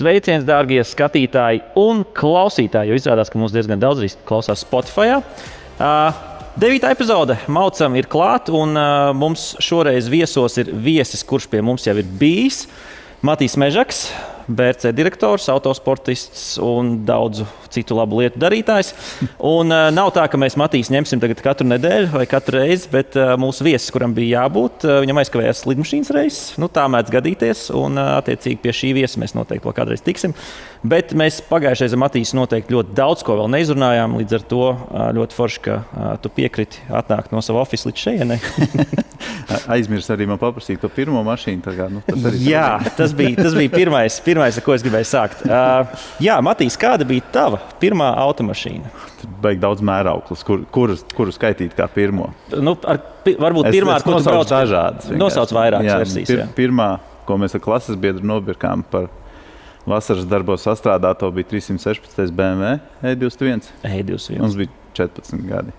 Sveiciens, dārgie skatītāji un klausītāji, jo izrādās, ka mums diezgan daudz arī klausās Spotify. 9. epizode Maucam ir klāt, un mums šoreiz viesos ir viesis, kurš pie mums jau ir bijis. Matīs Mežaks, BRC direktors, autosportists un daudzu citu labu lietu darītājs. Un nav tā, ka mēs Matīs ņemsim tagad katru nedēļu vai katru reizi, bet mūsu viesis, kuram bija jābūt, viņam aizkavējās lidmašīnas reizes. Tā mēdz gadīties, un attiecīgi pie šī viesa mēs noteikti vēl kādreiz tiksim. Bet mēs pagājušajā reizē Matīs noteikti ļoti daudz ko vēl neizrunājām, līdz ar to ļoti forši, ka tu piekriti atnākt no sava ofisa līdz šejienei. Aizmirst arī man paprasīt to pirmo mašīnu. Tas bija pirmais, ar ko es gribēju sākt. Matīs, kāda bija tava pirmā automašīna? Tur baigi daudz mērauklis, kuru skaitīt kā pirmo. Varbūt pirmā, ar ko tu brauc dažādas. Nosauc vairākas versijas. Pirmā, ko mēs ar klases biedru nopirkām par vasaras darbos sastrādāto, bija 316 BMW E21. Mums bija 14 gadi.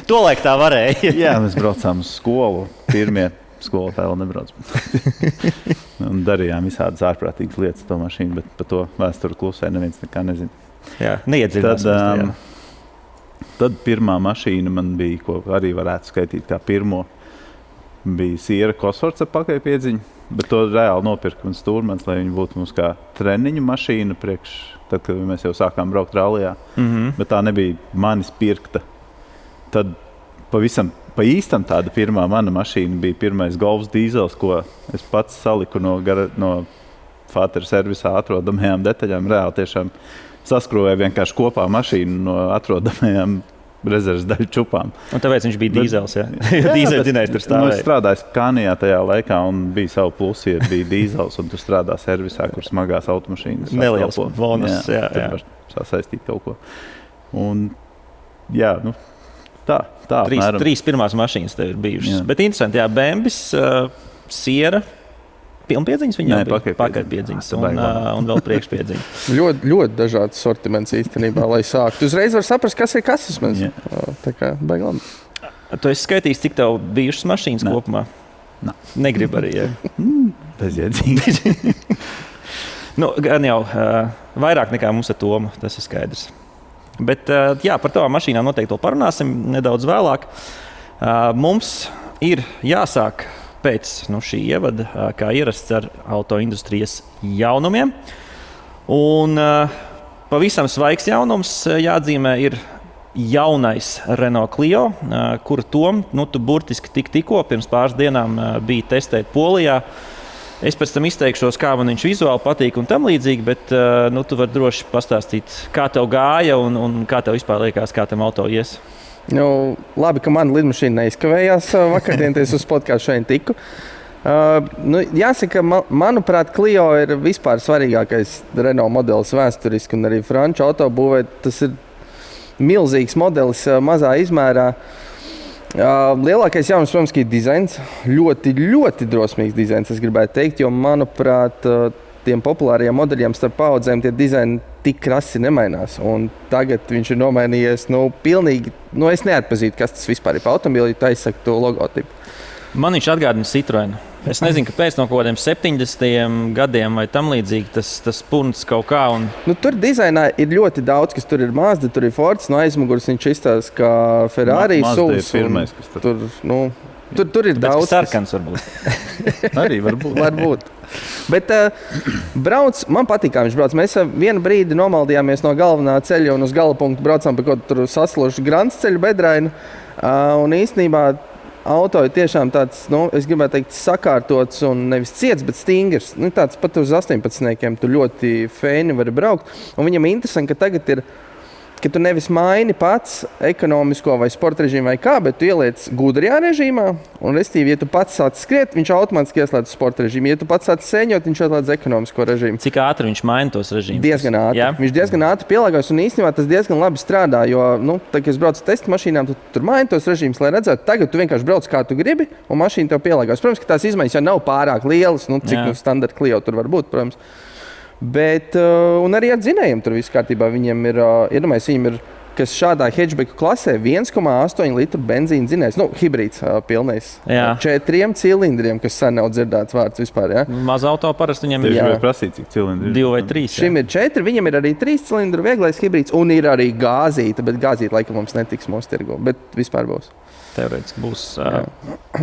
Tolaik tā varēja. Jā, mēs braucām uz skolu. Pirmie skolotāji vēl nebrauc. Un darījām visādas ārprātīgas lietas to mašīnu, bet par to vēsturi klusē neviens nekā nezina. Jā, neiedzirdās. Tad pirmā mašīna man bija, ko arī varētu skaitīt kā pirmo, bija Sierra Cosworth ar pakaļpiedziņu, bet to reāli nopirka man Stūrmans, lai viņi būtu mums kā treniņu mašīna priekš, tad, kad mēs jau sākām braukt rallijā. Bet tā nebija manis pirkta. Tad pavisam pa īstam tāda pirmā mana mašīna bija pirmais Golfs dīzels, ko es pats saliku no Fātera servisā atrodamajām detaļām. Reāli tiešām saskrūvēju vienkārši kopā mašīnu no atrodamajām rezerves daļu čupām. Un tāpēc viņš bija dīzels, jā? Dīzeļu dzinējs tur stāvēja. Es strādāju Kanijā tajā laikā un bija savu plusi, ja bija dīzels un tu strādā servisā, kur smagās automašīnas. Neliels bonus, jā. Tur var sasaistīt kaut ko. Un jā, tā trīs pirmās mašīnas tev ir bijušas. Jā. Bet interesanti, jā, Bembis, Sierra, pilnpiedziņas viņam bija? Pakaļpiedziņas un vēl priekšpiedziņas. ļoti dažāds sortiments īstenībā, lai sāktu. Uzreiz var saprast, kas ir kas vismaz. Tā kā baigi labi. Tu esi skaitījis, cik tev bijušas mašīnas kopumā? Negrib arī, jā. Bezjēdzīgi. Gan jau vairāk nekā mums ar Tomu, tas ir skaidrs. Bet par tavām mašīnām noteikti vēl parunāsim nedaudz vēlāk. Mums ir jāsāk pēc šī ievada, kā ierasts ar autoindustrijas jaunumiem. Un pavisam svaigs jaunums jāatzīmē ir jaunais Renault Clio, kuru Tom, tu burtiski tikko pirms pāris dienām bija testēt Polijā. Es pēc tam izteikšos, kā man viņš vizuāli patīk un tam līdzīgi, bet tu vari droši pastāstīt, kā tev gāja un kā tev vispār liekas, kā tam auto ies. Labi, ka mana lidmašīna neizkavējās vakardienas uz podcastu šeit tiku. Jāsaka, manuprāt, Clio ir vispār svarīgākais Renault modelis vēsturiski un arī franču autobūvē. Tas ir milzīgs modelis mazā izmērā. Lielākais jaunums, protams, ir dizains. Ļoti drosmīgs dizains, es gribētu teikt, jo, manuprāt, tiem populārajiem modeļiem starp paudzēm tie dizaini tik krasi nemainās. Un tagad viņš ir nomainījies, pilnīgi, es neatpazītu, kas tas vispār ir pa automobili, ja aizsaka to logotipu. Man viņš atgādina Citroenu. Es nezinu, kāpēc no kaut kādiem 70. gadiem vai tam līdzīgi tas punts kaut kā. Tur dizainā ir ļoti daudz, kas tur ir Mazda, tur ir Fords, no aizmugures viņš izstāsta kā Ferrari Mazda ir pirmais, kas tur ir daudz. Sarkans varbūt. Arī varbūt. Bet man patīk, kā viņš brauc. Mēs vienu brīdi nomaldījāmies no galvenā ceļa un uz gala punktu braucām pa kaut tur saslošu grants ceļu bedrainu. Un īstenībā auto ir tiešām tāds, es gribētu teikt, sakārtots un nevis ciets, bet stingrs. Tāds pat uz 18-niekiem tu ļoti fēni vari braukt. Un viņam ir interesanti, ka tagad ir, ka tu nevis maini pats ekonomisko vai sporta režīmu vai kā, bet tu ieliec gudrajā režīmā. Un, restīvi, ja tu pats sāc skriet, viņš automātiski ieslēdz sporta režīmu. Ja tu pats sāc sēņot, viņš ieslēdz ekonomisko režīmu. Cik ātri viņš maina tos režīmus? Diezgan ātri. Jā? Viņš diezgan ātri pielāgojas un īstenībā tas diezgan labi strādā, jo, kad es braucu testu mašīnām, tu tur maini tos režīmus, lai redzētu, tagad tu vienkārši brauc kā tu gribi un mašīna tev pielāgojas. Protams, ka tās izmaiņas jau nav pārāk lielas, cik standarta Clio tur var būt, protams. Bet, un arī ar dzinējiem tur viss kārtībā. Viņiem ir, iedomājies, viņiem ir kas šādā hatchbacku klasē 1,8 litru benzīna dzinējs, hibrīds pilnais. Jā. 4 cilindriem, kas sen nav dzirdēts vārds vispār. Ja? Maz auto parasti viņam ir. Tieši vai prasīt, cik cilindri? 2 vai 3. Šim ir 4, viņam ir arī 3 cilindru vieglais hibrīds un ir arī gāzīta, bet gāzīta laikam mums netiks mūsu tirgu, bet vispār būs. Teorētiski būs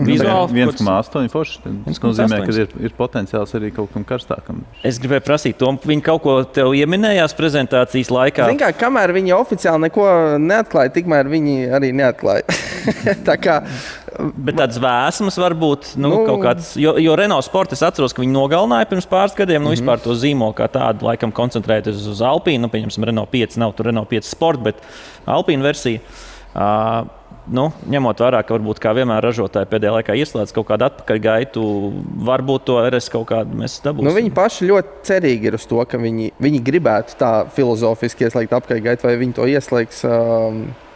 vizuāli 1,8 forši. Tas nozīmē, ka ir potenciāls arī kaut kam karstākam. Es gribēju prasīt, Tom, viņi kaut ko tev ieminējās prezentācijas laikā. Zin kā, kamēr viņi oficiāli neko neatklāja, tikmēr viņi arī neatklāja. Tā kā... Bet tāds vēsmas varbūt, kaut kāds, jo Renault Sport, es atceros, ka viņi nogalināja pirms pāris gadiem, vispār to zīmolu kā tādu, laikam koncentrēties uz Alpīnu, pieņemsim Renault 5, nav tur Renault 5 Sport, bet Alpīnu versija. Ņemot vērā, ka varbūt kā vienmēr ražotāji pēdējā laikā ieslēdz kaut kādu atpakaļgaitu, varbūt to RS kaut kādu mēs dabūsim. Viņi paši ļoti cerīgi ir uz to, ka viņi gribētu tā filozofiski ieslēgt atpakaļgaitu, vai viņi to ieslēgs,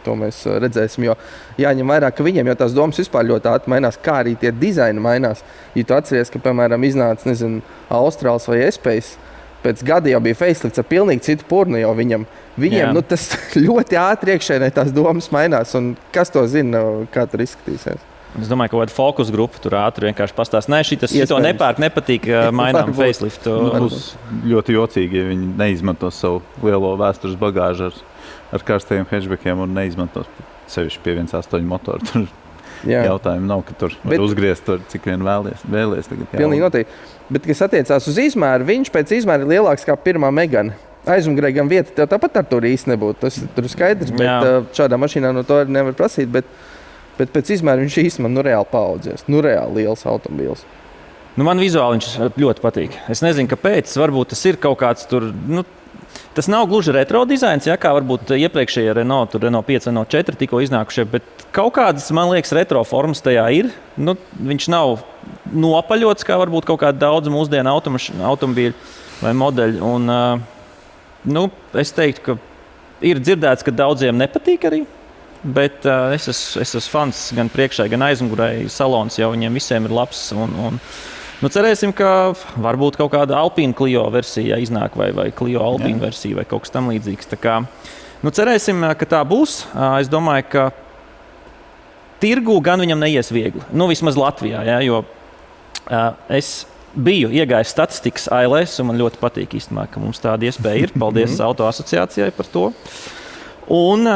to mēs redzēsim. Jo jāņem vērā, ka viņiem jau tās domas vispār ļoti ātri mainās, kā arī tie dizaini mainās. Ja tu atceries, ka, piemēram, iznāca, Austrāls vai Espace, pēc gada jau bija facelifts ar pilnīgi citu purnu jau viņiem tas ļoti ātri iekšēnē tās domas mainās, un kas to zina, kā tur izskatīsies. Es domāju, ka kāda fokus grupa tur ātri vienkārši pastāst. Nē, šito nepērk, nepatīk, mainām faceliftu. Būs ļoti jocīgi, ja viņi neizmantos savu lielo vēstures bagāžu ar karstajiem hatchbackiem un neizmantos sevišķi pie 1.8 motoru. Tur jautājumi nav, ka tur var uzgriezt tur, cik vien vēlies tagad. Pilnīgi noteikti. Bet, kas attiecās uz izmēru, viņš pēc izmēra ir lielāks kā pirmā Megane. Aizmugurē gan vieta, tev tāpat ar to īsti nebūtu. Tas tur ir skaidrs, bet šādā mašīnā no to arī nevar prasīt. Bet pēc izmēra viņš īstenībā reāli paaudzies. Reāli liels automobīls. Man vizuāli viņš ļoti patīk. Es nezinu, kāpēc. Varbūt tas ir kaut kāds tur... Tas nav gluži retro dizains, kā varbūt iepriekšējie Renault 5, Renault 4 tikko iznākušie, bet kaut kādas, man liekas, retro formas tajā ir. Viņš nav nopaļots, kā varbūt kaut kāda daudz mūsdienu automobīļu vai modeļu. Un, es teiktu, ka ir dzirdēts, ka daudziem nepatīk arī, bet es esmu fans gan priekšai, gan aizmugurē. Salons jau viņiem visiem ir labs. Cerēsim, ka varbūt kaut kāda Alpīna Clio versija iznāk vai Clio Alpīna versija vai kaut kas tam līdzīgs. Tā kā, cerēsim, ka tā būs. Es domāju, ka tirgu gan viņam neies viegli. Vismaz Latvijā, jo es biju iegājis statistikas ALS un man ļoti patīk īstenībā, ka mums tāda iespēja ir. Paldies Auto asociācijai par to. Un,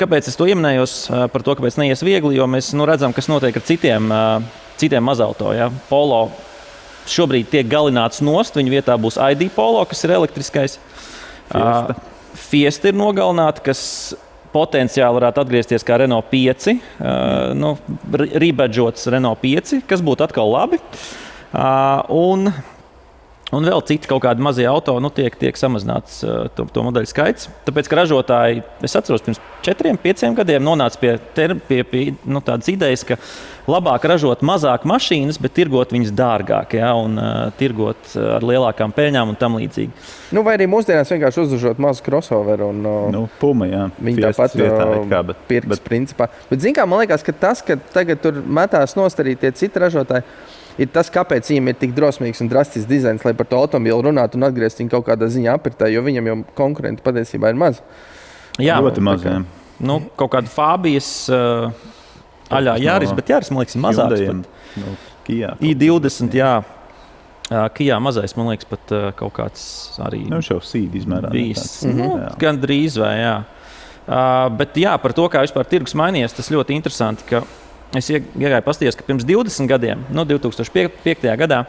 kāpēc es to ieminējos par to, kāpēc neies viegli, jo mēs redzam, kas notiek ar citiem mazauto. Polo šobrīd tiek galināts nost, viņa vietā būs ID Polo, kas ir elektriskais. Fiesta ir nogalināta, kas potenciāli varētu atgriezties kā Renault 5, rebadžots Renault 5, kas būtu atkal labi. Un vēl citi kaut kādi mazie auto tiek samazināts to modeļu skaits. Tāpēc, ka ražotāji, es atceros, pirms 4-5 gadiem nonāca pie tādas idejas, ka labāk ražot mazāk mašīnas, bet tirgot viņas dārgāk, un tirgot ar lielākām peļņām un tam līdzīgi. Vai arī mūsdienās vienkārši uzdužot mazu crossoveru un Puma, jā. Viņi tāpat pirks principā. Bet zin kā, man liekas, ka tas, ka tagad tur metās nost arī tie citi ražotāji, ir tas, kāpēc viņiem ir tik drosmīgs un drastisks dizains, lai par to automobīlu runātu un atgriezt viņu kaut kādā ziņā apritē, jo viņam jau konkurenti patiesībā ir maz. Jā, ļoti maz. Kaut kāda Fabijas aļā Jāris, bet Jāris, man liekas, ir mazāks. I20, jā. Kijā mazais, man liekas, pat kaut kāds arī... Viņš jau sīd izmērā. Gan drīz vai, jā. Bet jā, par to, kā vispār tirgus mainījies, tas ļoti interesanti, ka es iegāju paskatījos, ka pirms 20 gadiem, 2005. gadā,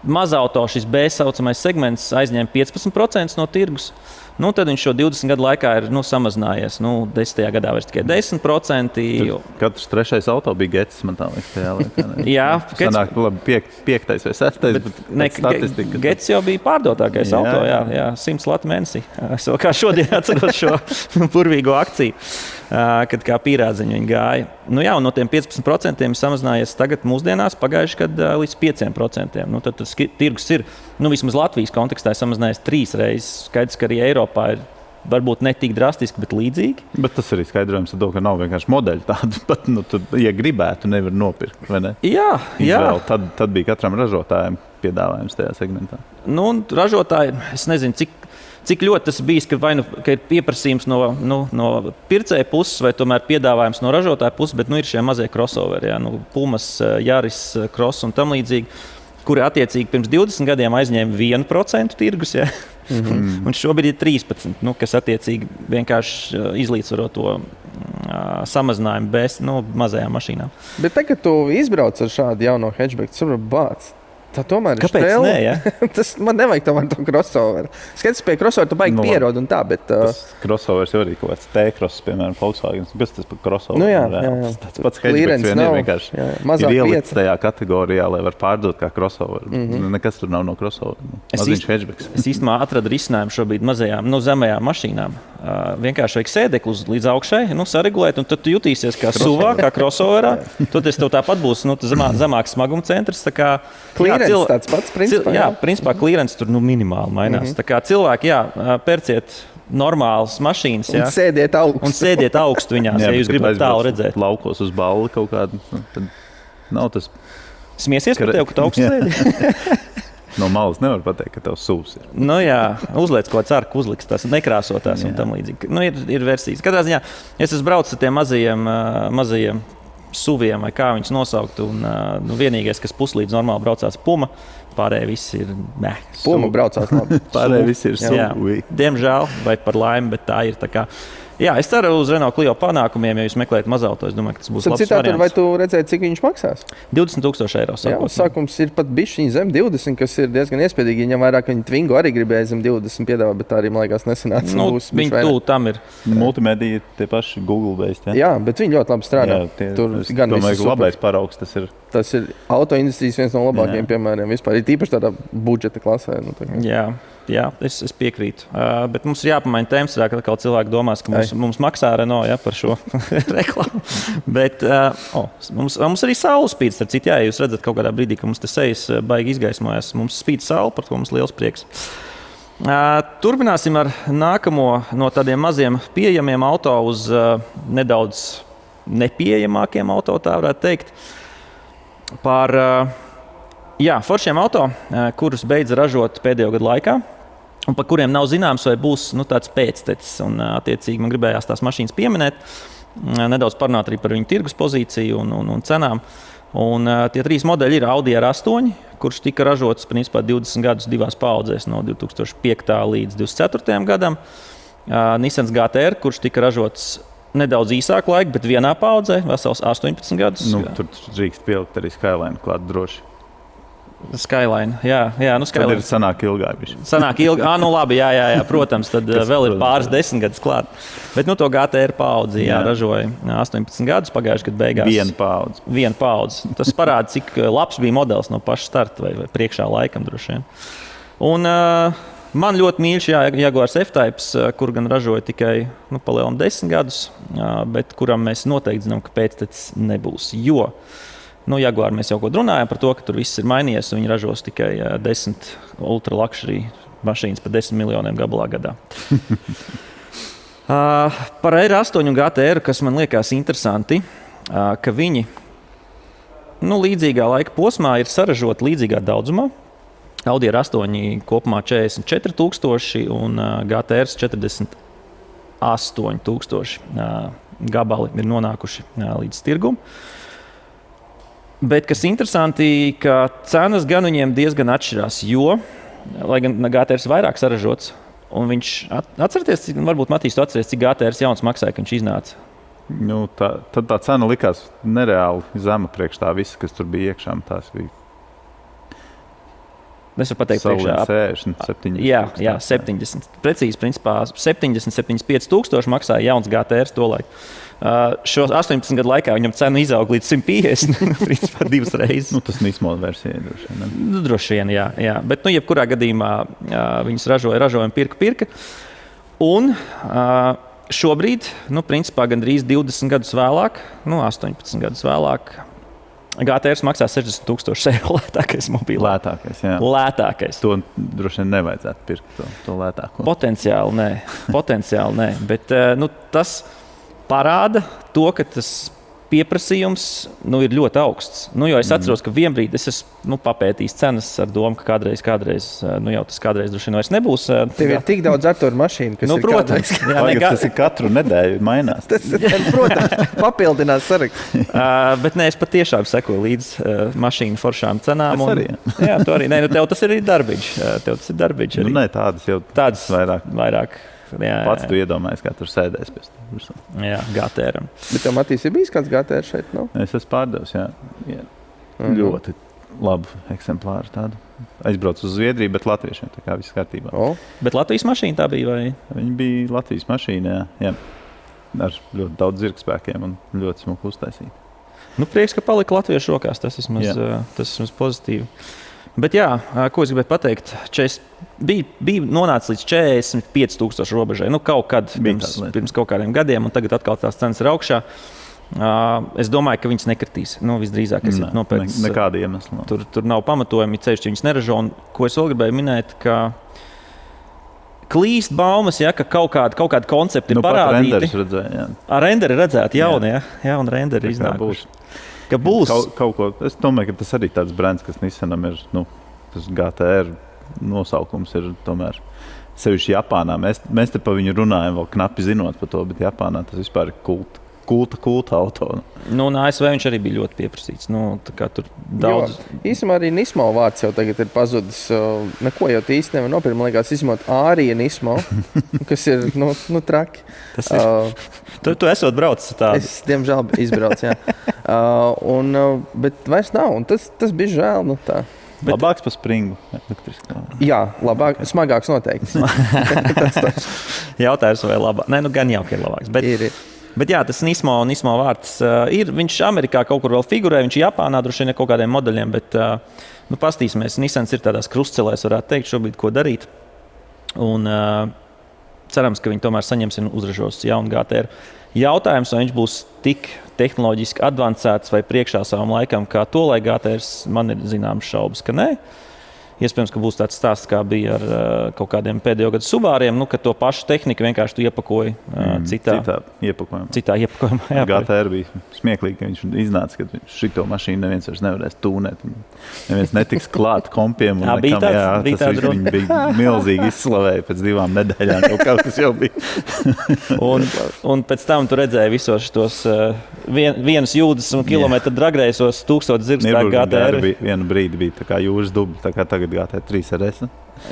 mazauto šis B saucamais segments aizņēma 15% no tirgus. Tad viņš šo 20 gadu laikā ir samazinājies. 10. gadā vairs tikai 10%. Katrs trešais auto bija Gets, man tā liekas, tajā laikā. Jā, sanāk, labi, 5. vai 6. bet statistika. Gets jau bija pārdotākais auto, jā, 100 lati mēnesī. Es vēl kā šodien atceros šo burvīgo akciju, kad kā pīrādziņu viņi gāja. Un no tiem 15% samazinājies tagad mūsdienās pagājuši, kad līdz 5%. Tad tas tirgus ir, vismaz Latvijas kontekstā samazinājies 3 reizes. Skaidrs, ka arī Eiropā ir varbūt ne tik drastiski, bet līdzīgi. Bet tas arī skaidrojums ar to, ka nav vienkārši modeļi tādu, pat, ja gribētu, nevar nopirkt, vai ne? Jā. Izvēl, tad bija katram ražotājiem piedāvājums tajā segmentā. Ražotāji, es nezinu, cik ļoti tas bijis, ka vai nu ka ir pieprasījums no pircēja puses, vai tomēr piedāvājums no ražotāja puses, bet ir šie mazie crossoveri, Pumas, Yaris, Cross un tam līdzīgi, kuri attiecīgi pirms 20 gadiem aizņēma 1% tirgus, un šobrīd ir 13%, kas attiecīgi vienkārši izlīdzvaro to samazinājumu bez mazajām mašīnām. Bet tagad, kad tu izbrauc ar šādu jauno hatchback, tas var bāc. Tā tomēr ir kāpēc štrēle. Ne, ja? Tas man nevajag tomēr to crossoveru. Skaties, pie crossoveru tu baigi pierod un tā, bet... Tas crossovers jau arī kaut kāds T-cross, piemēram, Volkswagen. Kas tas par crossoveru? Jā. Tas pats hatchbacks vien ir vienkārši ir ielikts tajā kategorijā, lai var pārdot kā crossover. Nekas tur nav no crossover. Maziņš hatchbacks. Es īstenībā atradu risinājumu šobrīd mazajām, zemajām mašīnām. Vienkārši vajag sēdekli līdz augšai, saregulēt, un tad tu jutīsies kā suvā, kā crossoverā. Tad tev tāpat būs zemāks smaguma centrs. Klīrens tāds pats, principā. Jā, principā klīrens tur minimāli mainās. Tā kā cilvēki, pērciet normālas mašīnas. Un sēdiet augstu. Un sēdiet augstu viņās, ja jūs gribat tālu redzēt. Laukos uz balli kaut kādu, tad nav tas... Smiesies par tev, ka tu augstu sēdi? No malas nevar pateikt, ka tev sūs ir. Uzliec kaut kāds arku, uzliks tās nekrāsotās un tam līdzīgi. Ir versijas. Katrā ziņā, es esmu braucis ar tiem mazajiem suviem, vai kā viņus nosaukt. Un, vienīgais, kas puslīdz normāli braucās Puma, pārējie visi ir Puma braucās labi. Pārējie visi ir suvi. Diemžēl, vai par laimi, bet tā ir tā kā. Jā, es ceru uz Renault Clio panākumiem, ja jūs meklējat mazauto. Es domāju, ka tas būs labs variants. Vai tu redzēji, cik viņš maksās? 20,000 eiro. Jā, sākums ir pat bišķiņ zem 20, kas ir diezgan iespējīgi. Ņem vairāk, ka viņi Twingo arī gribēja zem 20 piedāvā, bet tā arī, man liekas, nesanāca. Viņi tūl tam ir. Multimedija tie paši Google-based, Jā, bet viņi ļoti labi strādā. Tur gan viss labais paraugs tas ir. Tas ir autoindustrijas viens no labākajiem piemēriem vispār. Ir tīpaši tādā budžeta klasē. Jā, es piekrītu. Bet mums ir jāpamaina tēmas, ka cilvēki domās, ka mums maksā Renault par šo reklāmu. Bet mums arī saule spīd. Starp citu, ja jūs redzat kaut kādā brīdī, ka mums te sejas baigi izgaismojas, mums spīd saule, par ko mums liels prieks. Turpināsim ar nākamo no tādiem maziem pieejamiem auto uz nedaudz nepieejamākiem auto, tā varētu teikt. Par foršiem auto, kurus beidz ražot pēdējo gadu laikā, un par kuriem nav zināms, vai būs tāds pēctecis. Un, attiecīgi, man gribējās tās mašīnas pieminēt, nedaudz parunāt arī par viņu tirgus pozīciju un cenām. Un, tie 3 modeļi ir Audi R8, kurš tika ražots principā 20 gadus divās paudzēs, no 2005. līdz 2024. gadam. Nissan GT-R, kurš tika ražots nedaudz īsāku laiku, bet vienā paudzē, vesels 18 gadus. Tur drīkst pielikt arī Skyline klāt droši. Skyline, jā, Skyline. Tad ir sanāk ilgāk. Sanāk ilgāk, labi, jā, protams, tad vēl ir pāris 10 gadus klāt. Bet to GT-R paudzi ražoja 18 gadus, pagājušajā gadu beigās. Viena paudze. Tas parāda, cik labs bija modelis no paša starta vai priekšā laikam droši vien. Un man ļoti mīļš Jaguars F-Types, kur gan ražoja tikai palielam 10 gadus, bet kuram mēs noteikti zinām, ka pēctecis nebūs. Jo Jaguar mēs jau runājam par to, ka tur viss ir mainījies, un viņi ražos tikai 10 ultra luxury mašīnas par 10 miljoniem gabalā gadā. Par R8 un GT-R, kas man liekas interesanti, ka viņi līdzīgā laika posmā ir saražoti līdzīgā daudzumā. Audi R8 kopumā 44,000 un GT-R 48,000 gabali ir nonākuši līdz tirgumu. Bet kas interesanti, ka cenas gan viņiem diezgan atšķirās, jo, lai gan GT-R ir vairāk saražots, un viņš atcerieties, varbūt Matīs, tu atceries, cik GT-R jauns maksāja, kad viņš iznāca. Tad tā cena likās nereāli zema priekš tā visa, kas tur bija iekšā. Tās bija. Es varu pateikt, priekšā 60, 70. Jā, 70. Precīzi, principā 75,000 maksāja jauns GT-R tolaik. Šo 18 gadu laikā viņam cena izauga līdz 150, principā 2 reizes. Tas Nismo versija droši vien. Droši vien, jā. Bet, jebkurā gadījumā viņas ražojumi pirka. Un šobrīd, principā gandrīz 20 gadus vēlāk, 18 gadus vēlāk, GT-R maksā 60,000 eiro lētākais mobīlais. Lētākais, jā. Lētākais. To droši vien nevajadzētu pirkt, to lētāko. Potenciāli nē. Bet tas parāda to, ka tas pieprasījums ir ļoti augsts. Jo es atceros, ka vienbrīd es esmu papētījis cenas ar domu, ka kādreiz jau tas kādreiz droši vien vairs nebūs. Tev ir tik daudz Artūra mašīnu, kas protams, tas ir katru nedēļu mainās. Tas, protams, papildinās sarakstu. Bet es patiešām sekoju līdz mašīnu foršām cenām. Es arī. Jā, tu arī. Tev tas ir darbiņš. Tādas jau vairāk. Jā. Pats tu iedomājies, kā tur sēdēs pēc tam. Jā, GTR. Bet tev, Matīs, ir bijis kāds GTR šeit? No? Es esmu pārdevis, jā. Ļoti labu eksemplāru tādu. Aizbraucu uz Zviedriju, bet latviešiem tā kā viss kārtībā. Bet Latvijas mašīna tā bija, vai? Viņa bija Latvijas mašīna, jā. Ar ļoti daudz zirgspēkiem un ļoti smuku uztaisīt. Prieks, ka palika latviešu rokās. Tas vismaz pozitīvi. Bet jā, ko es gribēju pateikt, bija nonācis līdz 45,000 robežai. Kaut kad pirms kaut kādiem gadiem, un tagad atkal tās cenas ir augšā. Es domāju, ka viņas nekritīs. Visdrīzāk, nekāda iemesla. Tur nav pamatojumi, ceļš, viņas neražo. Un ko es vēl gribēju minēt, ka klīst baumas, ka kaut kādi koncepti ir parādīti. Renderi redzēti jauni, jauni renderi iznākuši. Ka būs kaut ko. Es domāju, ka tas arī tāds brands, kas Nissanam ir, tas GTR nosaukums ir tomēr sevišķi Japānā. Mēs te pa viņu runājam, vēl knapi zinot par to, bet Japānā tas vispār ir kulta auto. Un ASV viņš arī bija ļoti pieprasīts. Tā kā tur daudz. Īsumā arī Nismo vārds jau tagad ir pazudis. Neko jau īsti nevar nopirkt. Man liekas, izņemot Ārija Nismo, kas ir traki. Tas ir. Tu esot braucis tādu. Es, diemžēl, izbraucu, jā. Bet vairs nav. Un tas bija žēl. Tā. Labāks par Springu. Jā, labāk. Smagāks noteikti. Jautājums vai labāk? Nē, gan jau, ka ir labāks. Bet jā, tas Nismo vārds ir. Viņš Amerikā kaut kur vēl figurē, viņš Japānā droši vien kaut kādiem modeļiem, bet pastīsimies. Nissans ir tādās krustcelēs, varētu teikt, šobrīd, ko darīt. Un cerams, ka viņi tomēr saņems un uzražos jaunu GTR. Jautājums, vai viņš būs tik tehnoloģiski advancēts vai priekšā savam laikam, kā to, lai GTR man ir zināmas šaubas, ka nē. Iespējams, ka būs tāds stāsts, kā bija ar kaut kādiem pēdējo gadu Subāriem, ka to pašu tehniku vienkārši tu iepakoji citā iepakojumā. Jā, GTR bija smieklīgi, ka viņš iznāca, ka šito mašīnu neviens vairs nevarēs tūnēt. Neviens netiks klāt kompiem. Tas viņi bija milzīgi izslavēja pēc 2 nedēļām. Kaut kas jau bija. un pēc tam tu redzēji visos šitos vienas jūdas un kilometru dragreisos 1000 zirgspēku GTR. Vienu brīdi bija tā kā jūras dubļi, tā kā tagad GT3 RS.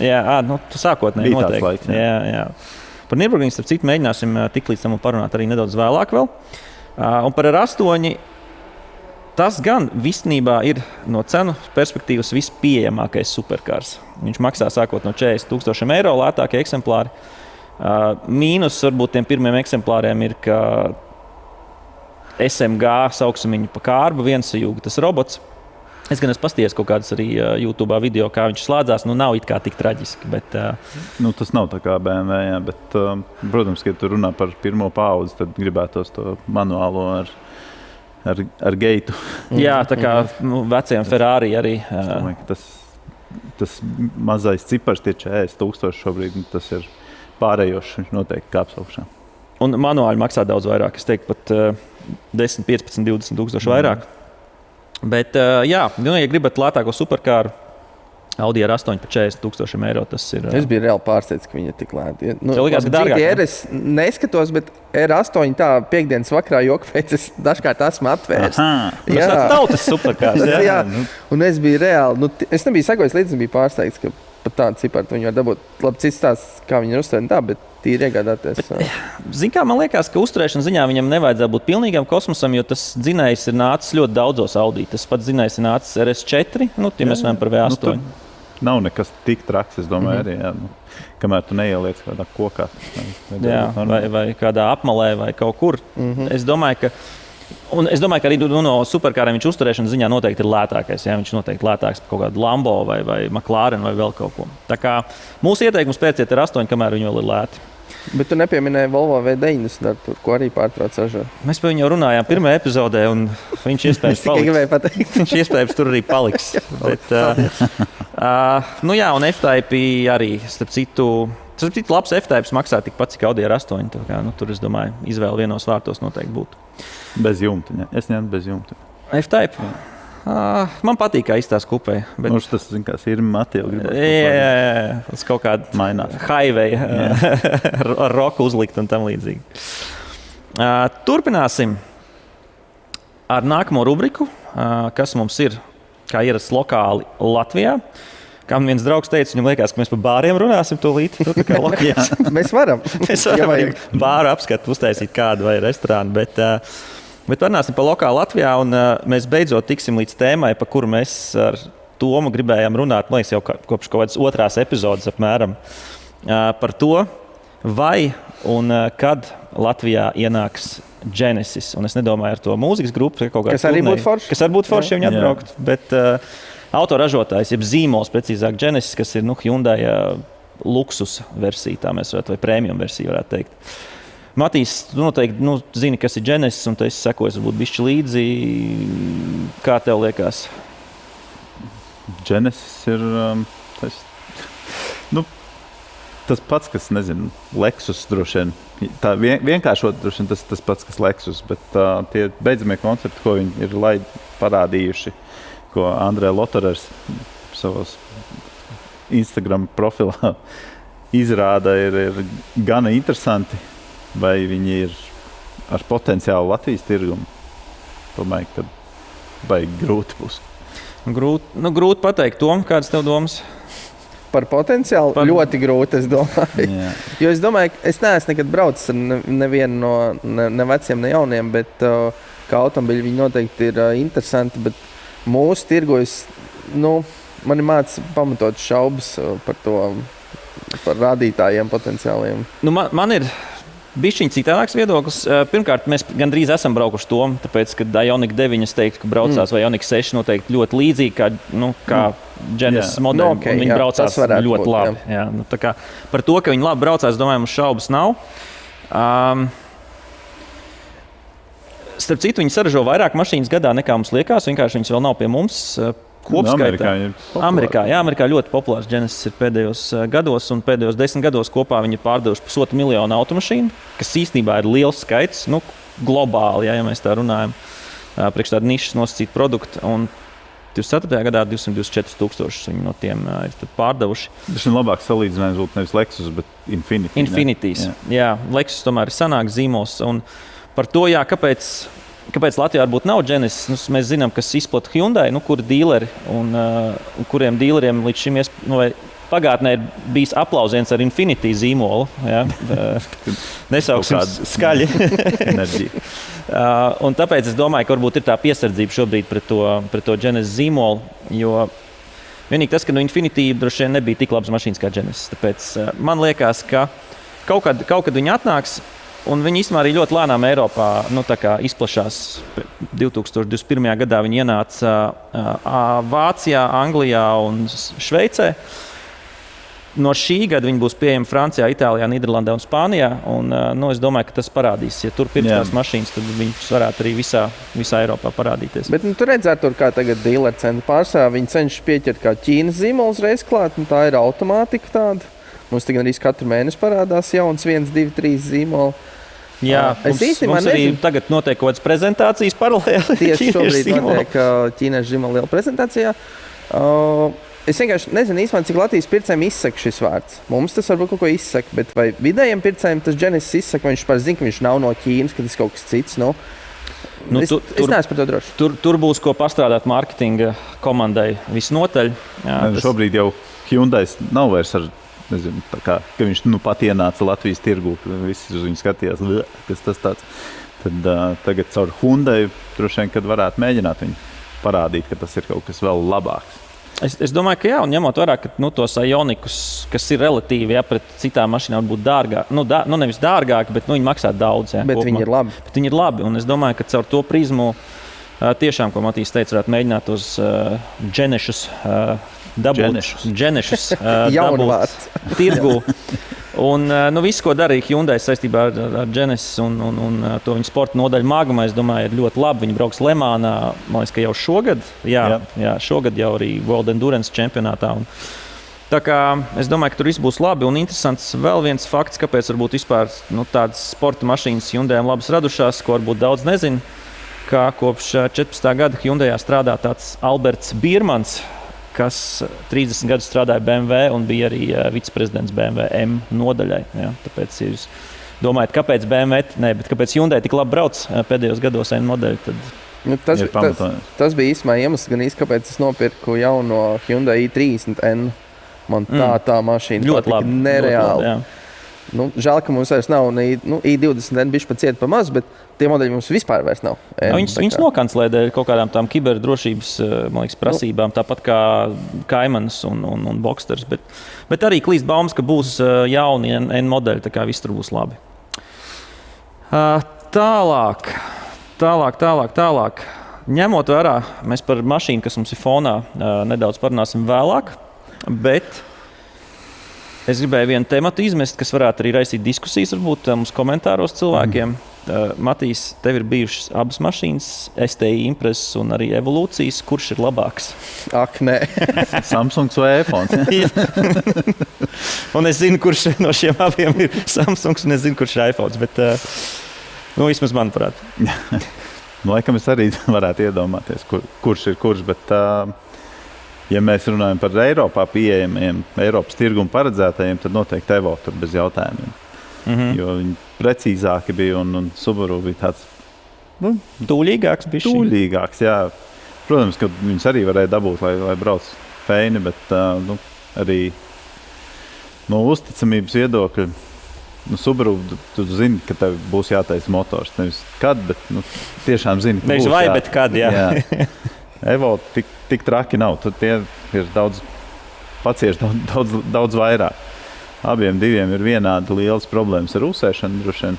Jā, tu sākotnēji noteikti. Laiks, jā. Par Nürburgringu, starp citu, mēģināsim tik līdz tam parunāt arī nedaudz vēlāk vēl. Un par R8, tas gan visnībā ir no cenu perspektīvas vispieejamākais superkars. Viņš maksā sākot no 40,000 eiro, lētākie eksemplāri. Mīnus varbūt tiem pirmiem eksemplāriem ir, ka SMG sauksim viņu pa kārbu, viensajūga tas robots. Es gan esmu paskatījies kaut kādas arī YouTube video, kā viņš slēdzās. Nav it kā tik traģiski. Bet, tas nav tā kā BMW, jā, bet, protams, kad tu runā par pirmo paudzi, tad gribētos to manuālo ar geitu. Jā, tā kā vecajam Ferrari arī. Es domāju, ka tas mazais cipars, tie 40,000 šobrīd, tas ir pārējošs, viņš noteikti kāps augšā. Un manuāli maksā daudz vairāk. Es teiktu pat 10, 15, 20,000 vairāk. Bet, ja gribat lētāko superkāru, Audi R8 par 40,000 eiro, tas ir. Es biju reāli pārsteigts, ka viņi ir tik lēti. Likās, ka dārgāk. GTR es neskatos, bet R8 tā piekdienas vakarā joku pēc es dažkārt esmu atvērs. Tas tāds tautas superkārs. Jā. Un es biju reāli, es nebiju sagojis līdz, biju pārsteigts, ka pat tādu ciparu viņi var dabūt. Labi, cits stāsts, kā viņi ir uzturēti tā, bet tīri iegādāties. Zin kā, man liekas, ka uzturēšanas ziņā viņam nevajadzētu būt pilnīgam kosmosam, jo tas dzinējs ir nācis ļoti daudzos Audi. Tas pats dzinējs ir nācis RS4, ja mēs runājam par V8. Nav nekas tik traks, es domāju, arī, jā. Kamēr tu neieliec kādā kokā. Vai kādā apmalē vai kaut kur. Es domāju, ka arī no superkāriem viņš uzturēšanas ziņā noteikti ir lētākais. Jā, viņš noteikti lētāks par kaut kādu Lambo vai McLaren vai vēl kaut ko. Tā kā mūsu ieteikums pērciet ir 8, kamēr viņi vēl ir lēti. Bet tu nepieminēji Volvo V90, ko arī pārtrauc ražot. Mēs par viņu jau runājām pirmajā epizodē, un viņš iespējams paliks. Viņš iespējams tur arī paliks. Bet, un F-Type arī, starp citu, Tas ir labs F-types, maksā tikpat, cik Audi R8. Kā, tur, es domāju, izvēle vienos vārtos noteikti būtu. Bez jumta, ne? Es ņemtu bez jumta. F-type? Man patīk, kā izstās kupē. Bet... Tas, kā Sirma Matija gribētu. Jā, tas kaut kāda mainās. Highway ar roku uzlikt un tam līdzīgi. Turpināsim ar nākamo rubriku, kas mums ir, kā ierasts lokāli Latvijā. Kā man viens draugs teica, viņam liekas, ka mēs par bāriem runāsim tūlīt. Mēs varam. Mēs varam bāru apskatu uztaisīt kādu vai restorānu, bet runāsim par lokālu Latvijā, un mēs beidzot tiksim līdz tēmai, par kuru mēs ar Tomu gribējām runāt, man liekas, jau kopš kaut kādas otrās epizodes apmēram, par to, vai un kad Latvijā ienāks Genesis. Un es nedomāju ar to mūzikas grupu, kas arī būtu forši. Kas arī būtu forši, ja viņi atbraukt, bet... Autoražotājs, jeb zīmols, precīzāk Genesis, kas ir Hyundai luksus versija, tā mēs varētu, vai premium versija varētu teikt. Matīs, tu noteikti zini, kas ir Genesis, un tu esi sekojis varbūt bišķi līdzi. Kā tev liekas? Genesis ir tas pats, kas, nezinu, Lexus droši vien. Tā vienkāršot droši vien tas pats, kas Lexus, bet tie beidzamie koncepti, ko viņi ir parādījuši, ko Andrē Lotarers savos Instagram profilā izrāda, ir gana interesanti, vai viņi ir ar potenciālu Latvijas tirgumu. Domāju, ka baigi grūti būs. Grūti pateikt, Tom, kādas tev domas? Par potenciālu ļoti grūti, es domāju. Jā. Jo es domāju, es neesmu nekad braucis ar nevienu no ne veciem, ne jauniem, bet kā automobiļi viņi noteikti ir interesanti, bet mūsu tirgojas, mani māca pamatot šaubas par to, par rādītājiem potenciāliem. Man ir bišķiņ citādāks viedoklis. Pirmkārt, mēs gandrīz esam braukuši to, tāpēc, ka Ioniq 9 es teiktu, ka braucās, vai Ioniq 6 noteikti ļoti līdzīgi, kā Genesis modeļi, un viņi braucās ļoti labi. Jā, tā kā par to, ka viņi labi braucās, domāju, mums šaubas nav. Starp citu, viņi saražo vairāk mašīnas gadā, nekā mums liekas. Vienkārši viņas vēl nav pie mums kopskaitā. Amerikā ļoti populārs Genesis ir pēdējos gados, un pēdējos 10 gados kopā viņi ir pārdevuši 500 miljonu automašīnu, kas īstenībā ir liels skaits, globāli, ja mēs tā runājam, priekš tādu nišas nosacītu produktu. Un 24. gadā 224,000 viņi no tiem ir pārdevuši. Tas ir labāk salīdzinājums būtu nevis Lexus, bet Infiniti. Infinitīs. Jā, Lexus tomēr ir sanāks zīmols. Un par to, kāpēc Latvijā varbūt nav Genesis, mēs zinām, kas izplata Hyundai, kur dīleri un kuriem dīleriem līdz šim pagātnē ir bijis aplausiens ar Infiniti zīmolu. Ja? Nesauksim skaļi. Un tāpēc es domāju, ka varbūt ir tā piesardzība šobrīd pret to Genesis zīmolu, jo vienīgi tas, ka Infiniti droši vien nebija tik labas mašīnas kā Genesis. Tāpēc man liekas, ka kaut kad viņi atnāks. Un viņi īstenībā arī ļoti lēnām Eiropā izplašās. 2021. gadā viņi ienāca Vācijā, Anglijā un Šveicē. No šī gada viņi būs pieejami Francijā, Itālijā, Nīderlandē un Spānijā. Un, es domāju, ka tas parādīs. Ja tur pirks tās mašīnas, tad viņas varētu arī visā Eiropā parādīties. Bet tu redz, Artur, kā tagad dealer cena pārsvarā. Viņi cenšas pieķert kā Ķīnas zīmols reiz klāt. Tā ir automātika tāda. Mums tagad arī katru mēnesi parādās jauns 1, 2, 3 zīmoli. Jā, mums arī tagad notiek kaut kādas prezentācijas paralēli. Tieši šobrīd notiek ķīniešu zīmola liela prezentācijā. Es vienkārši nezinu īstenībā, cik Latvijas pircējiem izsaka šis vārds. Mums tas varbūt kaut ko izsaka, bet vai vidējiem pircējiem tas Genesis izsaka, viņš par zina, ka viņš nav no Ķīnas, ka tas kaut kas cits. Es neesmu par to droši. Tur būs ko pastrādāt mārketinga komandai visnotaļ. Jā, šobrīd jau Hyundai nav vairs ar... Nezinu, ka viņš pat ienāca Latvijas tirgū, visi uz viņu skatījās, kas tas tāds. Tad tagad caur Hyundai droši vien, kad varētu mēģināt viņu parādīt, ka tas ir kaut kas vēl labāks. Es domāju, ka jā, un ņemot vērā, ka tos Ioniqus, kas ir relatīvi pret citām mašīnām, būtu dārgāk. Nevis dārgāk, bet viņi maksā daudz. Jā, bet kopumā. Viņi ir labi. Bet viņi ir labi, un es domāju, ka caur to prizmu tiešām, ko Matīs teica, varētu mēģināt uz Genešus Genešus dabūt tirgu. Un viss, ko darīja Hyundai saistībā ar Genesis un to viņa sporta nodaļu Magumā, es domāju, ir ļoti labi. Viņi brauks Lemānā, man liekas, ka jau šogad. Jā, šogad jau arī World Endurance čempionātā. Tā kā es domāju, ka tur viss būs labi un interesants. Vēl viens fakts, kāpēc varbūt vispār tādas sporta mašīnas Hyundai'am labas radušās, ko varbūt daudz nezina, kā kopš 14. gada Hyundai'ā strādā tāds Alberts Biermans, kas 30 gadus strādāja BMW un bija arī viceprezidents BMW M nodaļai. Ja? Tāpēc jūs domājat, kāpēc BMW, bet kāpēc Hyundai tik labi brauc pēdējos gados M nodaļu? Tas bija īstenībā iemesls, kāpēc es nopirku jauno Hyundai i30N. Man tā mašīna ļoti labi, nereāli. Žēl, ka mums vairs nav i20N bišķi pat ciet pa maz, bet tie modeļi mums vispār vairs nav. Viņus nokancelē dēļ kaut kādām tām kiberdrošības prasībām, tāpat kā Caymans un Boxsters. Bet arī klīst baumas, ka būs jauni N modeļi, tā kā viss tur būs labi. Tālāk. Ņemot vērā, mēs par mašīnu, kas mums ir fonā, nedaudz parunāsim vēlāk, bet es gribēju vienu tematu izmest, kas varētu arī raisīt diskusijas, varbūt mums komentāros cilvēkiem. Matīs, tev ir bijušas abas mašīnas, STI Imprezas un arī Evolūcijas. Kurš ir labāks? Ak, nē. Samsungs vai iPhone? Un es zinu, kurš no šiem abiem ir Samsungs, un es zinu, kurš ir iPhone. Bet, vismaz manuprāt. Laikam es arī varētu iedomāties, kurš ir kurš, bet ja mēs runājam par Eiropā pieejamiem, Eiropas tirgumu paredzētajiem, tad noteikti Evo tur bez jautājumiem. Jo viņi precīzāki bija un Subaru bija tāds tūlīgāks. Tūlīgāks, jā. Protams, ka viņus arī varēja dabūt, lai brauc feini, bet arī no uzticamības viedokļa Subaru, tu zini, ka tev būs jātaisa motors. Nevis kad, bet tiešām zini, ka būs. Vai, bet kad, jā. Evo tik traki nav. Tad tie ir pacieš daudz vairāk. Abiem diviem ir vienādi lielas problēmas ar rūsēšanu. Droši vien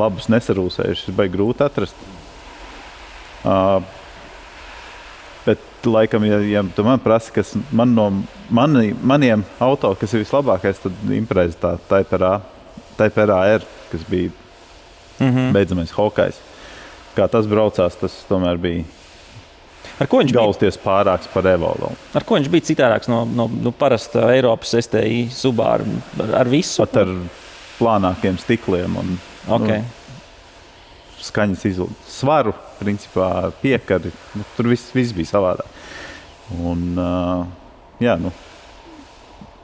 labus nesarūsējušus ir baigi grūti atrast. Bet, laikam, ja tu man prasi, kas no maniem auto, kas ir vislabākais, tad Impreza tā Type R, kas bija beidzamais hokejs. Kā tas braucās, tas tomēr bija galvsties pārāks par Evo. Ar ko viņš bija citādāks no parasta Eiropas STI Subaru? Ar visu? Pat ar plānākiem stikliem un skaņas izlūdu. Svaru, principā, piekari. Tur viss bija savādāk. Un,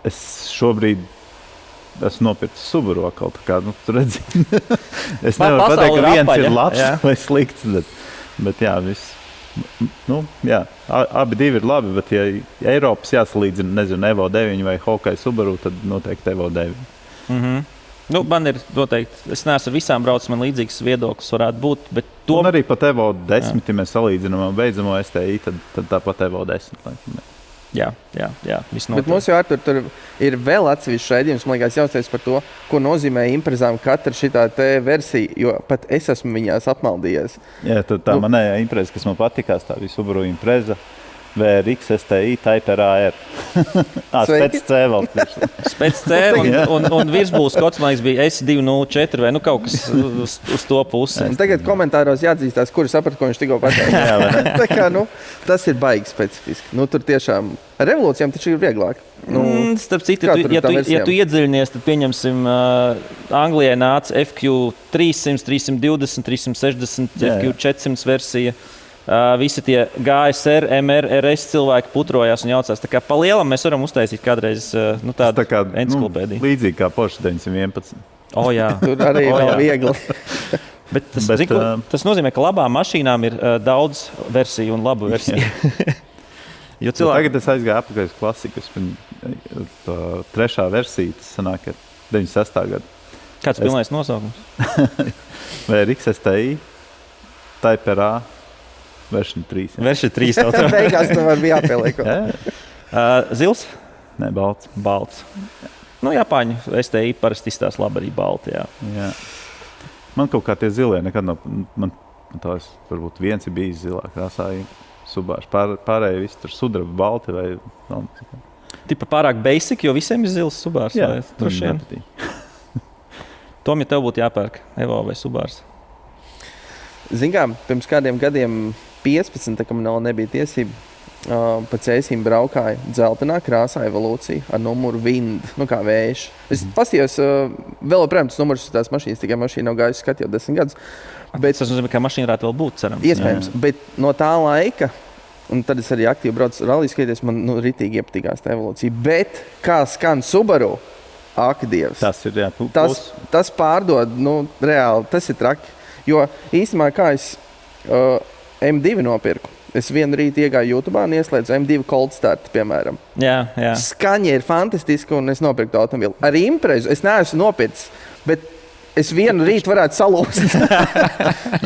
es šobrīd esmu nopircis Subaru atkal. Tā kā, tu redzi, es nevaru pateikt, ka viens ir labs vai slikts, bet jā, viss. Abi divi ir labi, bet ja Eiropas jāsalīdzina, Evo 9 vai Hokkai Subaru, tad noteikti Evo 9. Man ir noteikti, es neesmu ar visām braucis, man līdzīgs viedoklis varētu būt. Bet un arī pat Evo 10, ja mēs salīdzinām beidzamo STI, tad tāpat Evo 10. Jā, bet mums jau tur ir vēl atsevišķs raidījums, man liekas, jāuztais par to, ko nozīmē Imprezām katra šitā te versija, jo pat es esmu viņās apmaldījies. Jā, tad tā manējā Impreza, kas man patikās, tā bija Subaru Impreza, VRX, STI, Type R. Spēc C vēl. Spēc C un virsbūs kods, man liekas, bija S204 vai kaut kas uz to pusi. Tagad komentāros jāatzīstās, kuri saprat, ko viņš tikko pateica. Tā kā, tas ir baigi specifiski. Tur tiešām ar revolūcijām taču ir vieglāk. Starp citu, ja tu iedziļinies, tad pieņemsim, Anglijai nāca FQ 300, 320, 360, FQ 400 versija. Visi tie GSR, MR, RS cilvēki putrojās un jaucās. Tā kā pa lielam mēs varam uztaisīt kādreiz tādu enciklopēdiju. Līdzīgi kā Porsche 911. Jā. Tur arī vēl viegli. Bet tas nozīmē, ka labām mašīnām ir daudz versiju un labu versiju. Tagad es aizgāju apakaļ uz klasikas. Trešā versija, tas sanāk, 96. gada. Kāds pilnais nosaukums? VRX STI, Type R. Version 3. Version 3. Beigās tam var bija jāpieliek. Zils? Nē, balts. Balts. Japāņu STI parasti izstās labi arī balti, jā. Man kaut kā tie zilie nekad nav, man tās varbūt viens ir bijis zilā krāsā Subārs. Pārējie visi tur sudraba balti vai... Tipa pārāk basic, jo visiem ir zils Subārs? Jā, Tom, ja tev būtu jāpērk Evo vai Subārs? Zin kā, pirms kādiem gadiem 15, tā kā man nebija tiesība, pa ceļiem braukāju dzeltenā krāsā evolūcija ar numuru Wind, kā vējš. Es paskatījos, vēl joprojām tas numurs tās mašīnas, tikai mašīna nav gājusi skat jau 10 gadus. Bet tas nozīmē, ka mašīna varētu vēl būt, cerams. Iespējams, bet no tā laika, un tad es arī aktīvi braucu rallija skaties, man ritīgi iepatīkās tā evolūcija. Bet kā skan Subaru, ak, Dievs. Tas ir, jā, tas pārdod, reāli, tas ir traki. Jo īstenībā, kā es M2 nopirku, es vienu rītu iegāju YouTube un ieslēdzu M2 Cold Start, piemēram. Jā. Skaņa ir fantastiska un es nopirku automobili. Ar Imprezu es neesmu nopircis, bet es vienu rītu varētu salūst.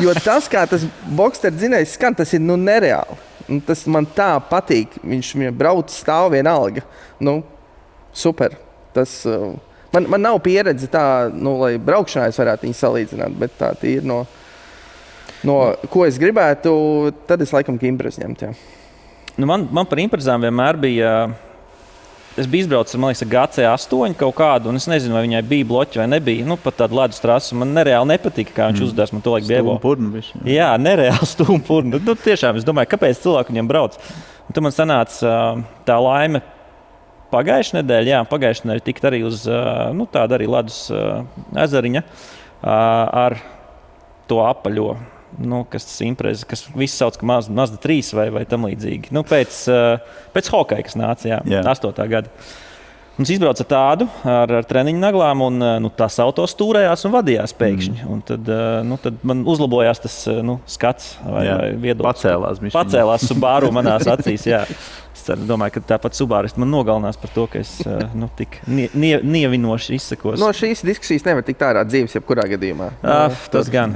Jo tas, kā tas Boxster dzinējs skan, tas ir nereāli. Un tas man tā patīk. Viņš brauc stāv vienalga. Super. Tas, man nav pieredze tā, lai braukšanā es varētu viņu salīdzināt, bet tā ir no ko es gribētu, tad es laikam Imprezu ņemt. Man par Imprezām vienmēr bija. Es biju izbraucis ar GC8 kaut kādu, un es nezinu, vai viņai bija bloķi vai nebija. Pat tādu ledus trasu. Man nereāli nepatika, kā viņš uzdevās. Man to laik bija Evo. Jā, nereāli stūmpurni. Tiešām es domāju, kāpēc cilvēki viņiem brauc. Un tad man sanāca tā laime pagājušajā nedēļā tikt arī uz tādu arī ledus ezeriņa ar to apaļo. Kas tas Impreza, kas visi sauc, ka Mazda 3 vai tam līdzīgi. Pēc Hawkeye, kas nāca, 8. gada. Mums izbrauca tādu ar treniņu naglām, un tās auto stūrējās un vadījās pēkšņi. Un tad man uzlabojās tas skats vai viedoklis. Pacēlās Subaru manās acīs, jā. Es domāju, ka tāpat Subaru man nogalinās par to, ka es tik nievinoši izsakos. No šīs diskusijas nevar tikt ārā dzīves jebkurā gadījumā. Tas gan.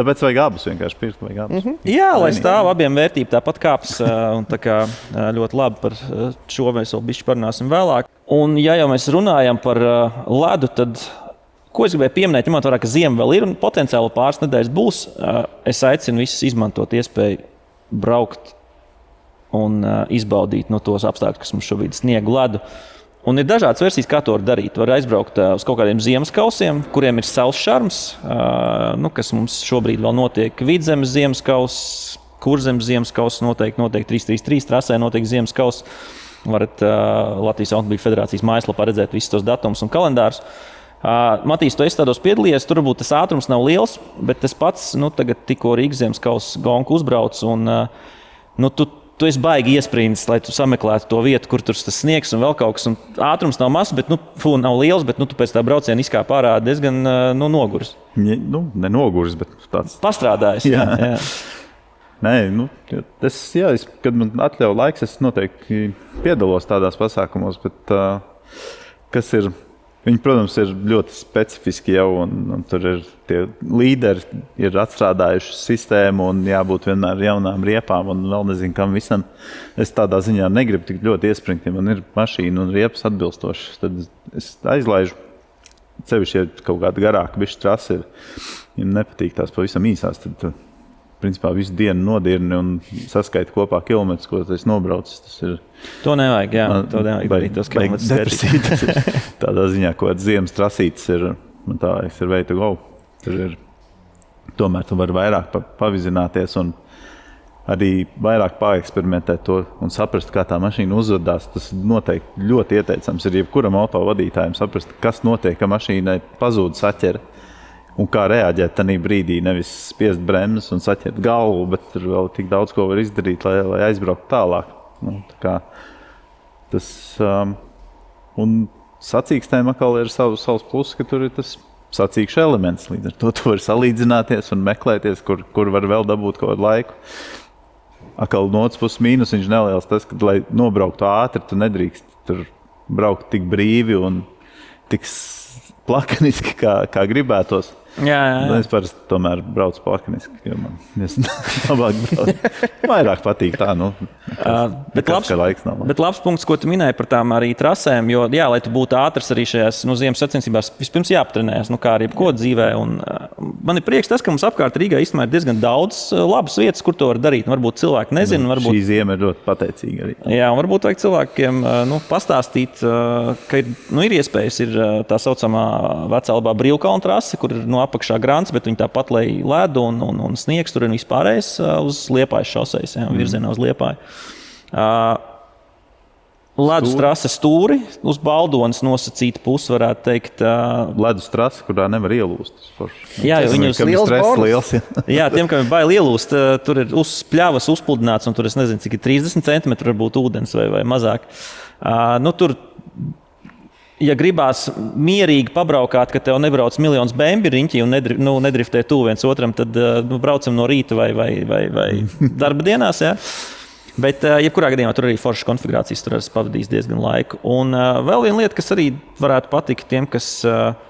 Tāpēc vajag abus vienkārši pirkt. Jā, lai stāv abiem vērtība tāpat kāps. Un tā kā ļoti labi par šo mēs vēl bišķi parunāsim vēlāk. Un ja jau mēs runājam par ledu, tad ko es gribēju pieminēt, ņemot vērā, ka ziema vēl ir un potenciāli pāris nedēļas būs, es aicinu visus izmantot iespēju braukt un izbaudīt tos apstākļus, kas mums šobrīd sniegu ledu. Un ir dažādas versijas, kā to var darīt. Var aizbraukt uz kaut kādiem ziemas kausiem, kuriem ir savs šarms, kas mums šobrīd vēl notiek Vidzemes ziemas kauss, Kurzemes ziemas kauss noteikti 333 trasē noteikti ziemas kauss. Varat Latvijas Automobīļu federācijas mājaslapā redzēt visus tos datumus un kalendārus. Matīs, tu esi tādos piedalījies, tur varbūt tas ātrums nav liels, bet tas pats, tagad tikko Rīgas ziemas kauss gonku uzbrauc un tu esi baigi iesprindis, lai tu sameklētu to vietu, kur tur tas sniegs un vēl kaut kas. Un ātrums nav mazs, bet nav liels, bet tu pēc tā brauciena izkāp ārā diezgan noguris. Ne noguris, bet tāds pastrādājis. Jā. Nē, kad man atļauj laiks, es noteikti piedalos tādās pasākumos, bet kas ir? Viņi, protams, ir ļoti specifiski jau, un tur ir tie līderi, ir atstrādājuši sistēmu un jābūt vienmēr jaunām riepām un vēl nezinu kam visam. Es tādā ziņā negribu tik ļoti iespringt, ja man ir mašīna un riepas atbilstošas, tad es aizlaižu. Sevišķi, ja kaut kāda garāka bišķi trasa ir, ja nepatīk tās pavisam īsās, tad principā visu dienu nodirni un saskaiti kopā kilometrus, ko tas nobraucis. Tas ir... To nevajag, jā. To nevajag darīt, tos kilometrus skaitīt. Tādā ziņā, ko ziemas trasītas ir, man tā liekas, ir way to go. Tur ir, tomēr tu vari vairāk pavizināties un arī vairāk pāreksperimentēt to un saprast, kā tā mašīna uzvedās. Tas noteikti ļoti ieteicams ir jebkuram autovadītājiem saprast, kas notiek, ka mašīnai pazūd saķere. Un kā reaģēt tajā brīdī, nevis spiest bremzes un saķert galvu, bet tur vēl tik daudz ko var izdarīt, lai aizbrauktu tālāk. Tā kā tas, un sacīkstēm atkal ir savs pluss, ka tur ir tas sacīkšu elements. Līdz ar to tu vari salīdzināties un meklēties, kur var vēl dabūt kaut kādu laiku. Atkal no otras puses mīnus viņš neliels tas, ka, lai nobrauktu ātri, tu nedrīkst tur braukt tik brīvi un tik plakaniski, kā gribētos. Jā. Es parasti tomēr braucu pakaniski, jo man labāk brauc. Vairāk patīk tā, bet labs punkts, ko tu minēji par tām arī trasēm, jo, jā, lai tu būtu ātrs arī šajās ziemas sacensībās, vispirms jāpatrenējas, kā arī jebko dzīvē. Un man ir prieks tas, ka mums apkārt Rīgā īstenībā ir diezgan daudz labas vietas, kur to var darīt. Varbūt cilvēki nezina. Varbūt... Šī ziema ir ļoti pateicīga arī. Jā, un varbūt vajag cilvēkiem pastāstīt, ka ir iespējas, ir tā saucamā vecā labā Brīvkalna trase, kur ir apakšā grants, bet viņi tāpat lai ledu un sniegs tur un vispārējais uz Liepājas šosejas, virzienā uz Liepāju. Ledus trases stūri uz Baldonas nosacīta pusi, varētu teikt. Ledus trase, kurā nevar ielūst. Jā, jo viņus liels. Jā, tiem, kam ir bail ielūst, tur ir uz pļavas uzpludināts, un tur es nezinu, cik ir 30 cm varbūt ūdens vai mazāk. Tur, ja gribās mierīgi pabraukāt, ka tev nebrauc miljonus bembi riņķi un nedriftē tuvu viens otram, tad braucam no rīta vai darba dienās, jā. Bet, jebkurā gadījumā, tur arī foršas konfigurācijas, tur arī pavadīs diezgan laiku. Un vēl viena lieta, kas arī varētu patikt tiem, kas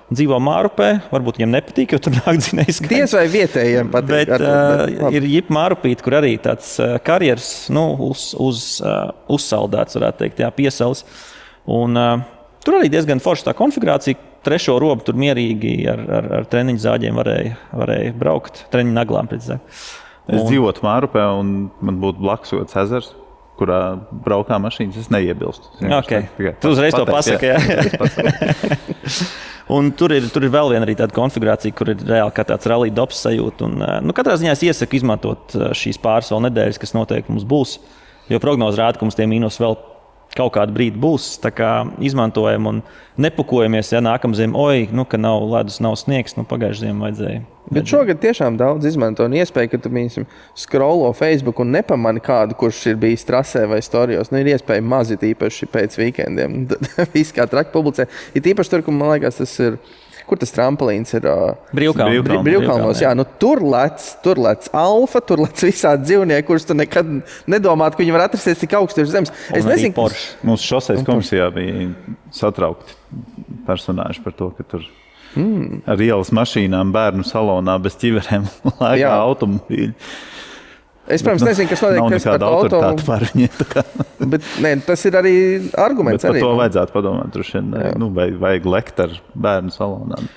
dzīvo Mārupē, varbūt viņiem nepatīk, jo tur nāk dzinējs skaņas. Diez vai vietējiem patīk. Bet ir Jipa Mārupīt, kur arī tāds karjers uzsaldēts, varētu teikt, jā, piesalis. Un tur arī diezgan forša tā konfigurācija. Trešo robu tur mierīgi ar treniņu zāģiem varēja braukt, treniņu naglām, precīzāk. Es dzīvotu Mārupē un man būtu blakus otrs ezers, kurā braukā mašīnas, es neiebilstu. Okay. Tu uzreiz to pasaki, jā. Un tur ir vēl viena arī tāda konfigurācija, kur ir reāli kā tāds rally dops sajūta. Un, katrā ziņā es iesaku izmantot šīs pāris vēl nedēļas, kas noteikti mums būs, jo prognoze rāda, ka mums tie mīnus vēl kaut kādu brīdi būs. Tā kā izmantojam un nepukojamies, ja nākamziem, ka nav ledus, nav sniegs, pagājušajā ziemā vajadzēja. Bet šogad tiešām daudz izmanto un iespēja, ka tu scrollo Facebook un nepamani kādu, kurš ir bijis trasē vai storijos. Ir iespēja mazīt īpaši pēc weekendiem. Viss kā traki publicē. Ir īpaši tur, kur man liekas, tas ir, kur tas tramplīns ir? Brīvkalnos, jā. Tur lec alfa, tur lec visādi dzīvnieki, kurus tu nekad nedomātu, ka viņi var atrasties tik augstu uz zemes. Es nezinu, mūsu šosejas komisijā bija satraukti personāži par to, ka tur ar ielas mašīnām, bērnu salonā, bez ķiverēm, lēkā automobīļi. Es, protams, nezinu, kas notiek, kas par autoritāti par viņiem. Bet tas ir arī arguments. Bet par to vajadzētu padomāt, vai vajag lekt ar bērnu salonām.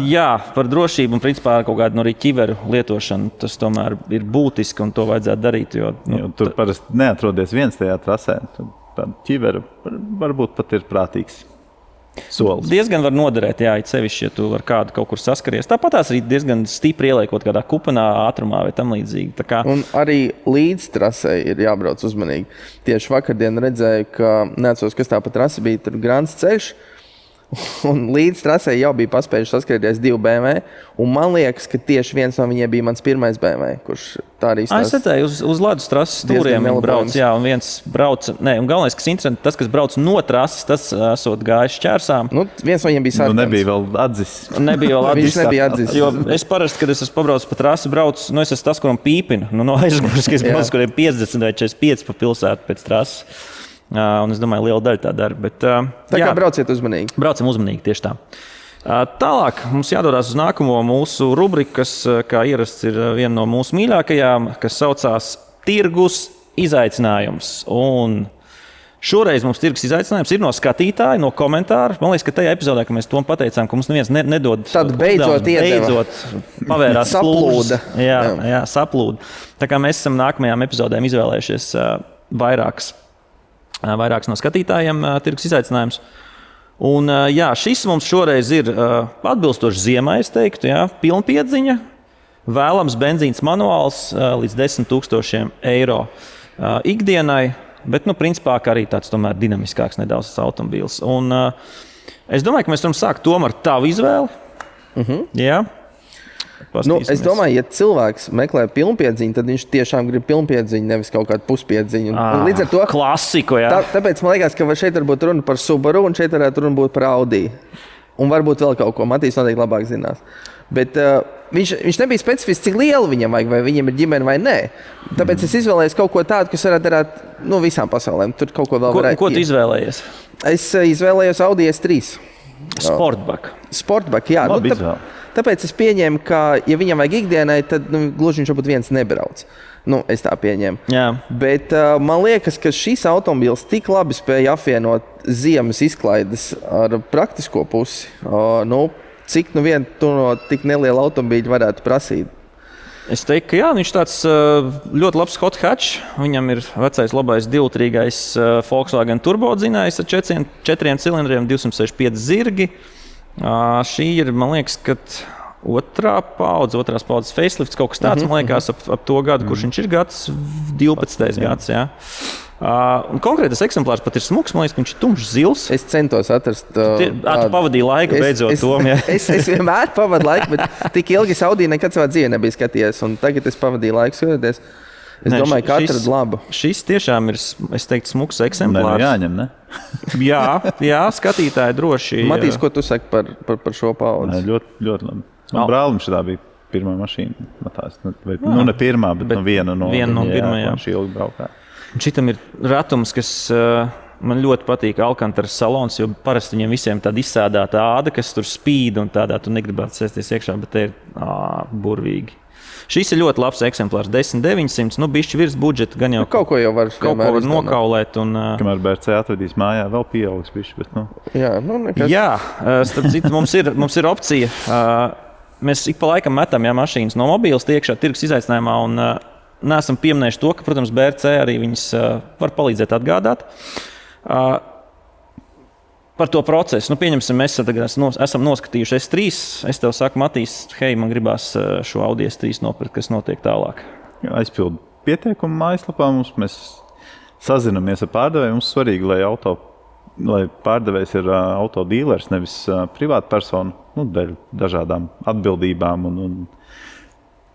Jā, par drošību un principā kaut kādu arī ķiveru lietošanu, tas tomēr ir būtiski un to vajadzētu darīt. Jo tur parasti neatrodies viens tajā trasē. Tā ķivera varbūt pat ir prātīgs solis. Diezgan var noderēt, jā, it sevišķi, ja tu ar kādu kaut kur saskaries. Tāpat tās arī diezgan stipri ieliekot kādā kupenā, ātrumā vai tam līdzīgi. Un arī līdz trasē ir jābrauc uzmanīgi. Tieši vakardien redzēju, ka neatceros, kas tā pa trasi bija, tur grants ceļš. Un līdz trasē jau bija paspējuši saskarties 2 BMW. Un man liekas, ka tieši viens no viņiem bija mans pirmais BMW, kurš tā arī stāsta. Es redzēju, uz ledus trases stūriem brauc, jā, un viens brauc, un galvenais, kas interesanti, tas, kas brauc no trases, tas esot gājis šķērsām. Viens no viņiem bija sarkans. Nebija vēl atzis. Viņš nebija atzis. Jo es parasti, kad es esmu pabraucis pa trasi, braucu, es esmu tas, kuram pīpinu. No aizmugures, ka es braucu, kuriem 50 vai 45 pa pilsētu pēc trases. Un es domāju, liela daļa tā dara. Bet, tā kā brauciet uzmanīgi. Braucam uzmanīgi, tieši tā. Tālāk mums jādodas uz nākamo mūsu rubriku, kas, kā ierasts, ir viena no mūsu mīļākajām, kas saucās Tirgus izaicinājums. Un šoreiz mums tirgus izaicinājums ir no skatītāja, no komentāra. Man liekas, ka tajā epizodē, ka mēs to pateicām, ka mums neviens nedod. Tad beidzot pavērās saplūda. Jā, saplūda. Tā kā mēs esam nākamajām epizodēm izvēlējušies vairāks no skatītājiem tirgus izaicinājums. Un, jā, šis mums šoreiz ir atbilstoši ziemai, es teiktu, jā, pilnpiedziņa, vēlams benzīns manuāls līdz 10 000 eiro ikdienai, bet, principā, arī tāds tomēr dinamiskāks nedaudz automobīls. Un es domāju, ka mēs varam sākt tomēr ar tavu izvēli. Jā. Es domāju, ja cilvēks meklē pilnpiedziņu, tad viņš tiešām grib pilnpiedziņu, nevis kaut kādu puspiedziņu. Līdz ar to klasiku, jā. Tāpēc man liekas, ka šeit varbūt runa par Subaru un šeit varētu runa būt par Audi. Un varbūt vēl kaut ko. Matīs noteikti labāk zinās. Bet viņš nebija specifisks, cik lielu viņam vajag, vai viņam ir ģimene vai nē. Tāpēc es izvēlējos kaut ko tādu, kas varētu darīt visām pasaulēm. Tur kaut ko vēl varētu. Ko tu izvēlējies? Es izvēlējos Audi S3. Sportback, jā. Tāpēc es pieņēmu, ka, ja viņam vajag ikdienai, tad gluži viņš varbūt viens nebrauc. Es tā pieņēmu. Jā. Bet man liekas, ka šis automobils tik labi spēja apvienot ziemas izklaides ar praktisko pusi. Cik vien tu no tik neliela automobīļa varētu prasīt? Es teiktu, ka jā, viņš tāds ļoti labs hot hatch. Viņam ir vecais labais divtrīgais Volkswagen turbodzinājs ar 4 cilindriem, 265 zirgi. Šī ir, man liekas, ka otrās paudzes facelifts, kaut kas tāds, man liekas, ap to gadu, kurš viņš ir gads, 12. gads. Jā. Un konkrētais eksemplārs pat ir smuks, man liekas, ka viņš ir tumšs zils. Es centos atrast. Tu pavadīju laiku beidzot tom. Es vienmēr pavadu laiku, bet tik ilgi Audi nekad savā dzīvē nebija skatījies. Un tagad es pavadīju laiku skatoties. Es domāju, ka atradu labu. Šis tiešām ir, es teiktu, smuks eksemplārs. Jāņem, ne? jā, skatītāji droši. Matīs, ko tu saki par šo paudzi? Ļoti labi. Man brālim šitā bija pirmā mašīna. Ne pirmā, bet viena no pirmajām. Viņš ilgi braukā. Šitam ir ratums, kas man ļoti patīk, Alcantara salons, jo parasti viņiem visiem tāda izsēdāta āda, kas tur spīd un tādā tu negribētu sēsties iekšā, bet te ir burvīgi. Šis ir ļoti labs eksemplārs, 10,900, bišķi virs budžeta, gan jau kaut ko jau var nokaulēt. Kamēr BRC atvedīs mājā, vēl pieaugs bišķi, bet nekas. Jā, starp citu, mums ir opcija. Mēs ik pa laikam metam mašīnas no mobīlas iekšā tirgus izaicinājumā un neesam pieminējuši to, ka, protams, BRC arī viņas var palīdzēt atgādāt par to procesu. Pieņemsim, mēs esam noskatījuši S3. Es tev saku, Matīs, hei, man gribās šo Audi S3 nopirkt, kas notiek tālāk. Aizpildu pieteikumu mājaslapā. Mēs sazinamies ar pārdevēju. Mums svarīgi, lai pārdevējs ir autodīlers, nevis privāta persona, dēļ dažādām atbildībām un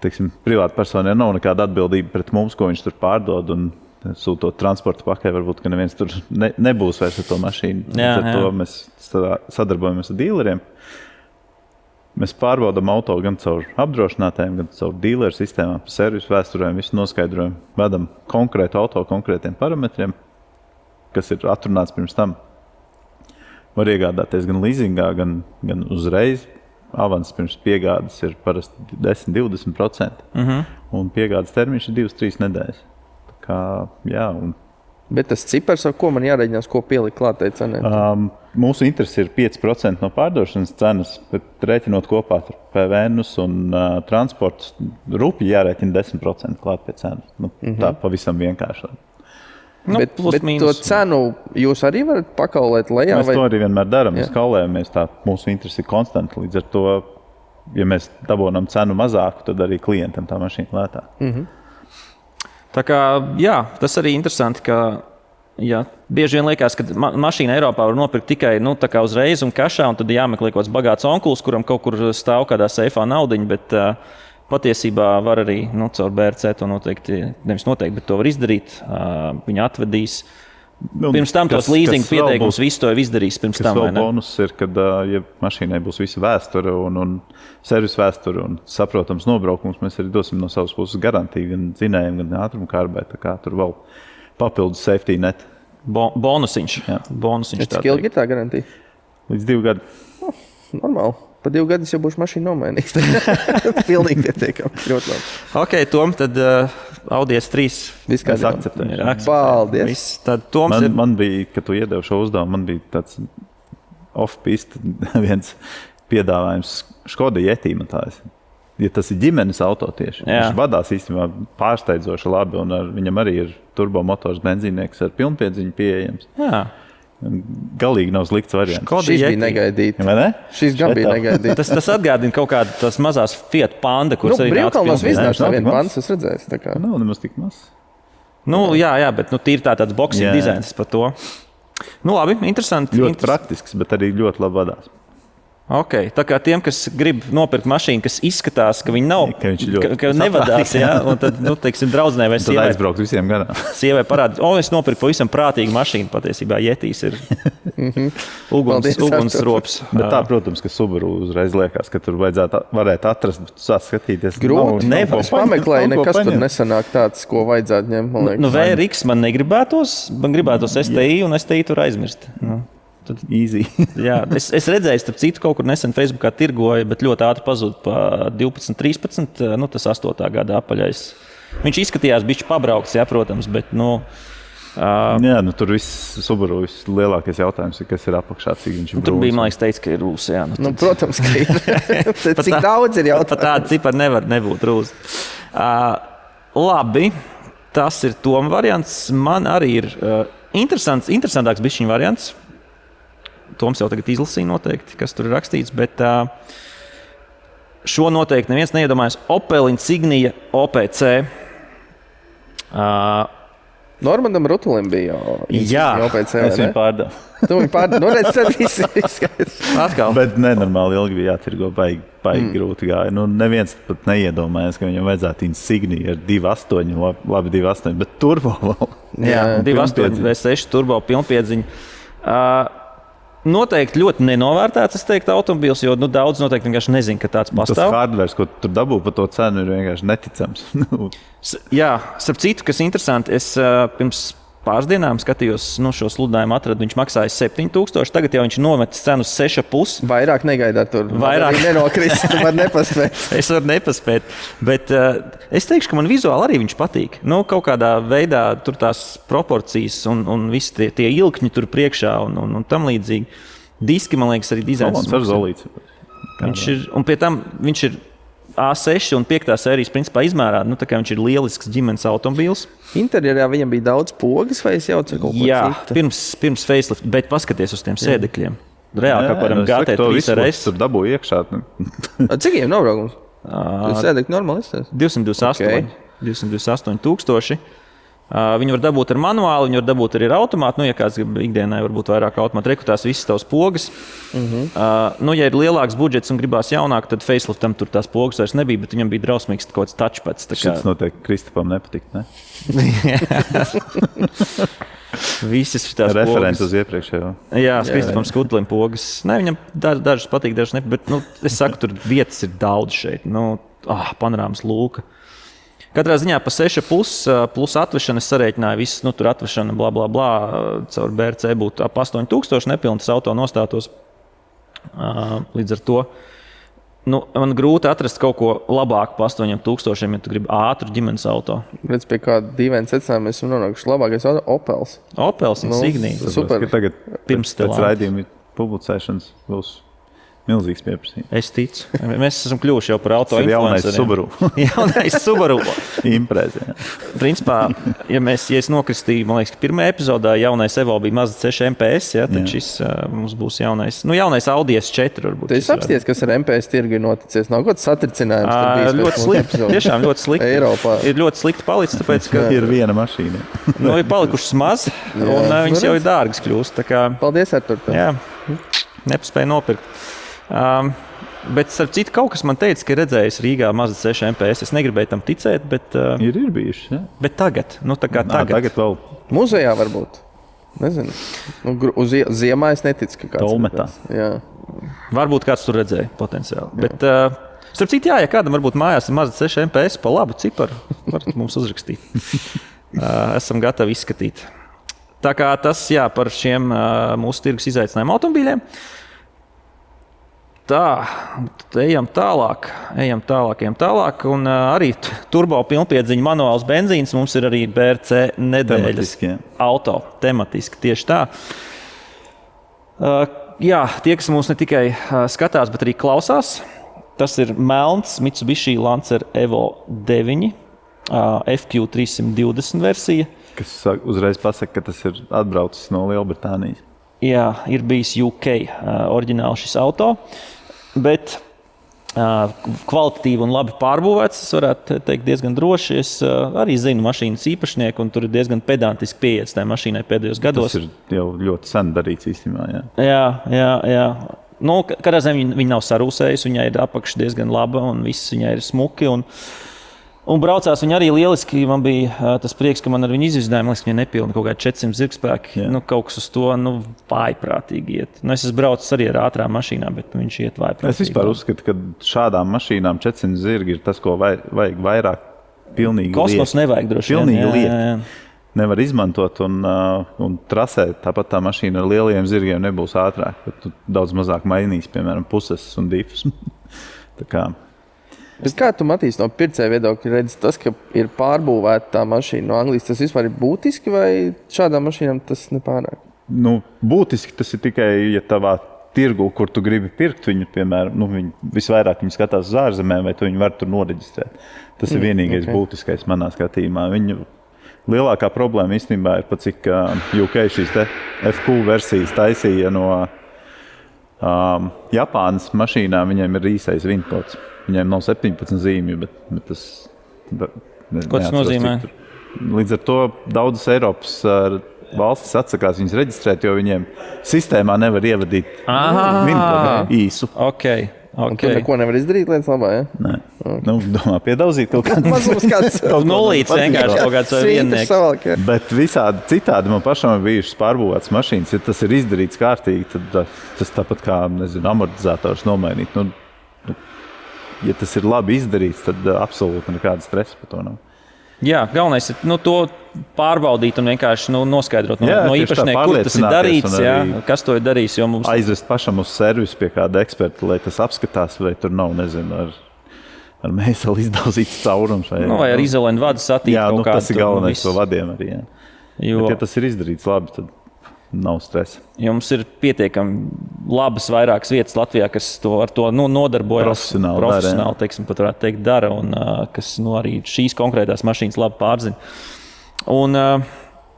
teiksim, privāta personai nav nekāda atbildība pret mums, ko viņš tur pārdod. Sūtot transporta pakē, varbūt, ka neviens tur nebūs vairs ar to mašīnu. Ar to mēs sadarbojamies ar dīleriem. Mēs pārbaudām auto gan caur apdrošinātājiem, gan caur dīleru sistēmām, servisu vēsturēm, visu noskaidrojam. Vedam konkrētu auto konkrētiem parametriem, kas ir atrunāts pirms tam. Var iegādāties gan leasingā, gan uzreiz. Avans pirms piegādes ir parasti 10–20%. Un piegādes termiņš ir 2–3 nedēļas. Bet tas cipars, ar ko man jārēķinās, ko pielikt klātai cenai? Mūsu interesi ir 5% no pārdošanas cenas, bet rēķinot kopā ar PVN un transportu, rupji jārēķina 10% klāt pie cenas. Tā pavisam vienkārši. Bet to cenu jūs arī varat pakaulēt lejā? Mēs to arī vienmēr darām. Mēs kaulējamies, mūsu interesi ir konstanti. Līdz ar to, ja mēs dabonam cenu mazāku, tad arī klientam tā mašīna lētāk. Tā kā, tas arī interesanti, ka bieži vien liekas, ka mašīna Eiropā var nopirkt tikai uzreiz un kašā, un tad jāmeklē kaut kāds bagāts onkulis, kuram kaut kur stāv kādā seifā naudiņa, bet patiesībā var arī caur BRC to nevis noteikti, bet to var izdarīt. Viņi atvedīs. Pirms tam tos leasing pieteikumus visu to jau izdarīs pirms tam. Vēl bonus ir, kad ja mašīnai būs visa vēsture un servisu vēsture un saprotams nobraukums, mēs arī dosim no savas puses garantiju gan dzinējiem, gan ātrumkārbai. Tā kā tur vēl papildus safety net. Bonusiņš. Cik ilgi ir tā garantija? Līdz 2 gadi. Normāli. Pa 2 gadus jau būšu mašīnu nomainīgs. Pilnīgi pietiekami. Ok, Tom, tad Audi S3. Viss kā akceptēju. Paldies. Tad Toms man bija, kad tu iedevi šo uzdevumu, man bija tāds off-piste viens piedāvājums Škoda Yeti. Ja tas ir ģimenes auto tieši. Viņš vadās īstenībā pārsteidzoši labi un viņam arī ir turbomotors benzīnieks ar pilnpiedziņu pieejams. Jā. Galīgi nav slikts variants. Šis bija negaidīts. Šis gan bija negaidīts. Tas atgādina kaut kādu tās mazās Fiat Panda, kuras arī nāca Brīvkalnos Viznāšs nav viena Pandas, es redzēju. Nav nemaz tik maz. Jā, bet tīri tāds boxing dizains par to. Labi, interesanti. Ļoti praktisks, bet arī ļoti labi vadās. Ok, tā kā tiem, kas grib nopirkt mašīnu, kas izskatās, ka viņi nav, ka nevadās, un tad, teiksim, draudzenei vai sievai. Tad aizbraukt visiem garām. Sievai parāda, es nopirku pavisam prātīgu mašīnu, patiesībā Yetis ir ugunsrops. Bet tā, protams, ka Subaru uzreiz liekas, ka tur varētu atrast, bet tu sāc skatīties. Grūti, es pameklēju, nekas tur nesanāk tāds, ko vajadzētu ņemt. VRX man negribētos, man gribētos STI un STI tur aizmirst. Easy. Jā, es redzēju, starp citu, kaut kur nesen Facebookā tirgoja, bet ļoti ātri pazuda pa 12, 13, tas 8. gada apaļais. Viņš izskatījās bišķi pabraukts, protams, bet, tur viss Subaru lielākais jautājums ir, kas ir apakšā, cik viņš ir brūns. Tur bija, man liekas, teica, ka ir rūs, jā. Protams, ka ir. Cik daudz ir jautājums? Pat tāda cipara nevar nebūt rūs. Labi, tas ir Toma variants. Man arī ir interesantāks bišķiņu variants. Toms jau tagad izlasīja noteikti, kas tur ir rakstīts, bet šo noteikti neviens neiedomājas. Opel Insignia OPC. Normandam Rutulim bija OPC. Es viņu pārdevu. Tu viņu pārdevu. Nu, redz, tad visi Atkal. Bet nenormāli ilgi bija jātirgo, baigi grūti gāja. Nu, neviens pat neiedomājas, ka viņam vajadzētu Insignia ar 2.8, labi 2.8, bet turbo vēl. Jā, 2.8 vai 6 turbo pilnpiedziņa. Noteikti ļoti nenovērtēts, es teiktu, automobīls, jo daudz noteikti vienkārši nezin, ka tāds pastāv. Tas hardwares, ko tur dabū par to cenu, ir vienkārši neticams. Jā, starp citu, kas interesanti, es pirms pāris dienām skatījos šo sludinājumu, atradu, viņš maksāja 7,000, tagad jau viņš nometis cenu uz 6,5. Vairāk negaidāt tur. Vairāk nenokrist, tu var nepaspēt. Es varu nepaspēt, bet es teikšu, ka man vizuāli arī viņš patīk. Kaut kādā veidā tur tās proporcijas un visi tie ilkņi tur priekšā un tam līdzīgi. Diski, man liekas, arī dizains. Ar zolīts. Viņš ir, un pie tam viņš ir A6 un 5. sērijas principā izmērā. Tā kā viņš ir lielisks ģimenes automobīls. Interjerā viņam bija daudz pogas, vai es jaucu kaut ko citu? Jā, pirms facelift, bet paskaties uz tiem sēdekļiem. Reāli kā kādam GT3 RS. Tur dabū iekšā. Cik viņam nobraukums? Tu sēdekļi normāli izstāst? 228 tūkstoši. Viņu var dabūt ar manuālu, viņu var dabūt arī ar automātu. Ja kāds grib ikdienai, varbūt vairāk automātu, rekrutās visas tavas pogas. Ja ir lielāks budžets un gribās jaunāk, tad faceliftam tur tās pogas vairs nebija, bet viņam bija drausmīgs kaut kāds touchpads. Šis noteikti Kristapam nepatikt, ne? Visas šitās referents uz iepriekšējo. Jā, Kristapam Skutlim pogas. Ne, viņam dažas patīk, dažas ne, bet es saku, tur vietas ir daudz šeit. Panorāmas lūka. Katrā ziņā pa 6,5 plus atvešana es sarēķināju visu, tur atvešana, bla, bla, bla, caur BRC būtu ap 8,000 nepilni, tas auto nostātos. Līdz ar to man grūti atrast kaut ko labāku pa 8,000, ja tu gribi ātru ģimenes auto. Redz, pie kāda dīvaina secinājuma mēs esam nonākuši labākais auto Opels. Opels Insignia. Super. Tagad pēc raidījuma publicēšanas būs milzīgs pieprasījums. Es ticu. Mēs esam kļuvuši jau par auto influenceriem. Jaunais Subaru. Impreza. Principā, ja es nokristīju, man liekas, ka pirmajā epizodā jaunais Evo bija mazs 6 MPS, tad šis mums būs jaunais Audi S4 varbūt. Tu esi apsties, kas ar MPS tirgu ir noticies? Nav kaut kāds satricinājums? Ļoti slikti. Tiešām ļoti slikti. Eiropā. Ir ļoti slikti palicis, tāpēc, ka ir viena mašīna. Ir palikušas maz, un viņas jau ir dārgas kļūst. Paldies, Artur. Jā, nepaspēju nopirkt. Bet starp citu, kaut kas man teica, ka redzējis Rīgā mazas 6 MPS. Es negribēju tam ticēt, bet ir bijuši, jā. Bet tagad, tagad vēl muzejā varbūt. Nezinu. Uz ziemā es neticu, ka kāds Tolmetā. Jā. Varbūt kāds tur redzēja potenciāli. Bet starp citu, ja kādam varbūt mājās ir mazas 6 MPS pa labu ciparu, varat mums uzrakstīt. Esam gatavi izskatīt. Tā kā tas, par šiem mūsu tirgus izaicinājumu automobīļiem. Tā, ejam tālāk, un arī turbo pilnpiedziņa manuāls benzīns. Mums ir arī BRC nedēļas auto, tematiski tieši tā. Tie, kas mūs ne tikai skatās, bet arī klausās, tas ir melns Mitsubishi Lancer Evo 9, FQ320 versija. Kas uzreiz pasaka, ka tas ir atbraucis no Lielbritānijas. Jā, ir bijis UK oriģināli šis auto. Bet kvalitatīvi un labi pārbūvēts, es varētu teikt diezgan droši. Es arī zinu mašīnas īpašnieku, un tur ir diezgan pedantiski pieiets tai mašīnai pēdējos gados. Tas ir jau ļoti sen darīts īstenībā, jā. Kādā ziņā viņa nav sarūsējusi, viņai ir apakša diezgan laba, un viss viņai ir smuki. Un braucās viņa arī lieliski. Man bija tas prieks, ka man ar viņu izvizdināja. Man liekas, viņa nepilna kaut kādi 400 zirgspēki. Kaut kas uz to vājprātīgi iet. Es esmu braucis arī ar ātrām mašīnām, bet viņš iet vājprātīgi. Es vispār uzskatu, ka šādām mašīnām 400 zirgi ir tas, ko vajag vairāk. Pilnīgi kosmos nevajag droši vien. Pilnīgi liek. Nevar izmantot un trasē. Tāpat tā mašīna ar lieliem zirgiem nebūs ātrāk. Bet tu daudz mazāk mainīs, piemēram, puses un difus. Tā kā... Bet kā tu, Matīs, no pircēja viedokļa redzi, tas, ka ir pārbūvēta tā mašīna no Anglijas, tas vispār ir būtiski vai šādām mašīnām tas nepārāk? Būtiski tas ir tikai, ja tavā tirgu, kur tu gribi pirkt viņu, piemēram, visvairāk viņi skatās uz ārzemēm, vai tu viņu var tur noreģistrēt. Tas ir vienīgais būtiskais manā skatījumā. Viņu lielākā problēma īstenībā ir pat cik UK šīs te FQ versijas taisīja no Japānas mašīnā viņiem ir īsais vinkods. Viņiem nav 17 zīmju, bet tas... Ko tas nozīmē? Līdz ar to daudzas Eiropas valstis atsakās viņus reģistrēt, jo viņiem sistēmā nevar ievadīt vinkodu īsu. Un tu neko nevar izdarīt lietas labā, ja? Nē. Nu, domā, piedauzīt kaut kādu. Mazums kāds. Nulīts vienkārši kaut kāds viennieks. Bet visādi citādi man pašam ir bijušas pārbūvētas mašīnas. Ja tas ir izdarīts kārtīgi, tad tas tāpat kā, amortizators nomainīt. Ja tas ir labi izdarīts, tad absolūti nekāda stresa par to nav. Jā, galvenais ir to pārbaudīt un vienkārši noskaidrot no īpašnieka, kur tas ir darīts, kas to ir darījis. Aizvest pašam uz servisu pie kāda eksperta, lai tas apskatās, vai tur nav, ar mēseli izdauzīts caurums. Vai ar izolēnu vadu satīt kaut kādu. Jā, tas ir galvenais to vadiem arī. Bet, ja tas ir izdarīts labi, tad nav stresa. Jums ir pietiekami labas vairākas vietas Latvijā, kas ar to nodarbojas profesionāli, teiksim, pat varētu teikt, dara un kas arī šīs konkrētās mašīnas labi pārzina. Un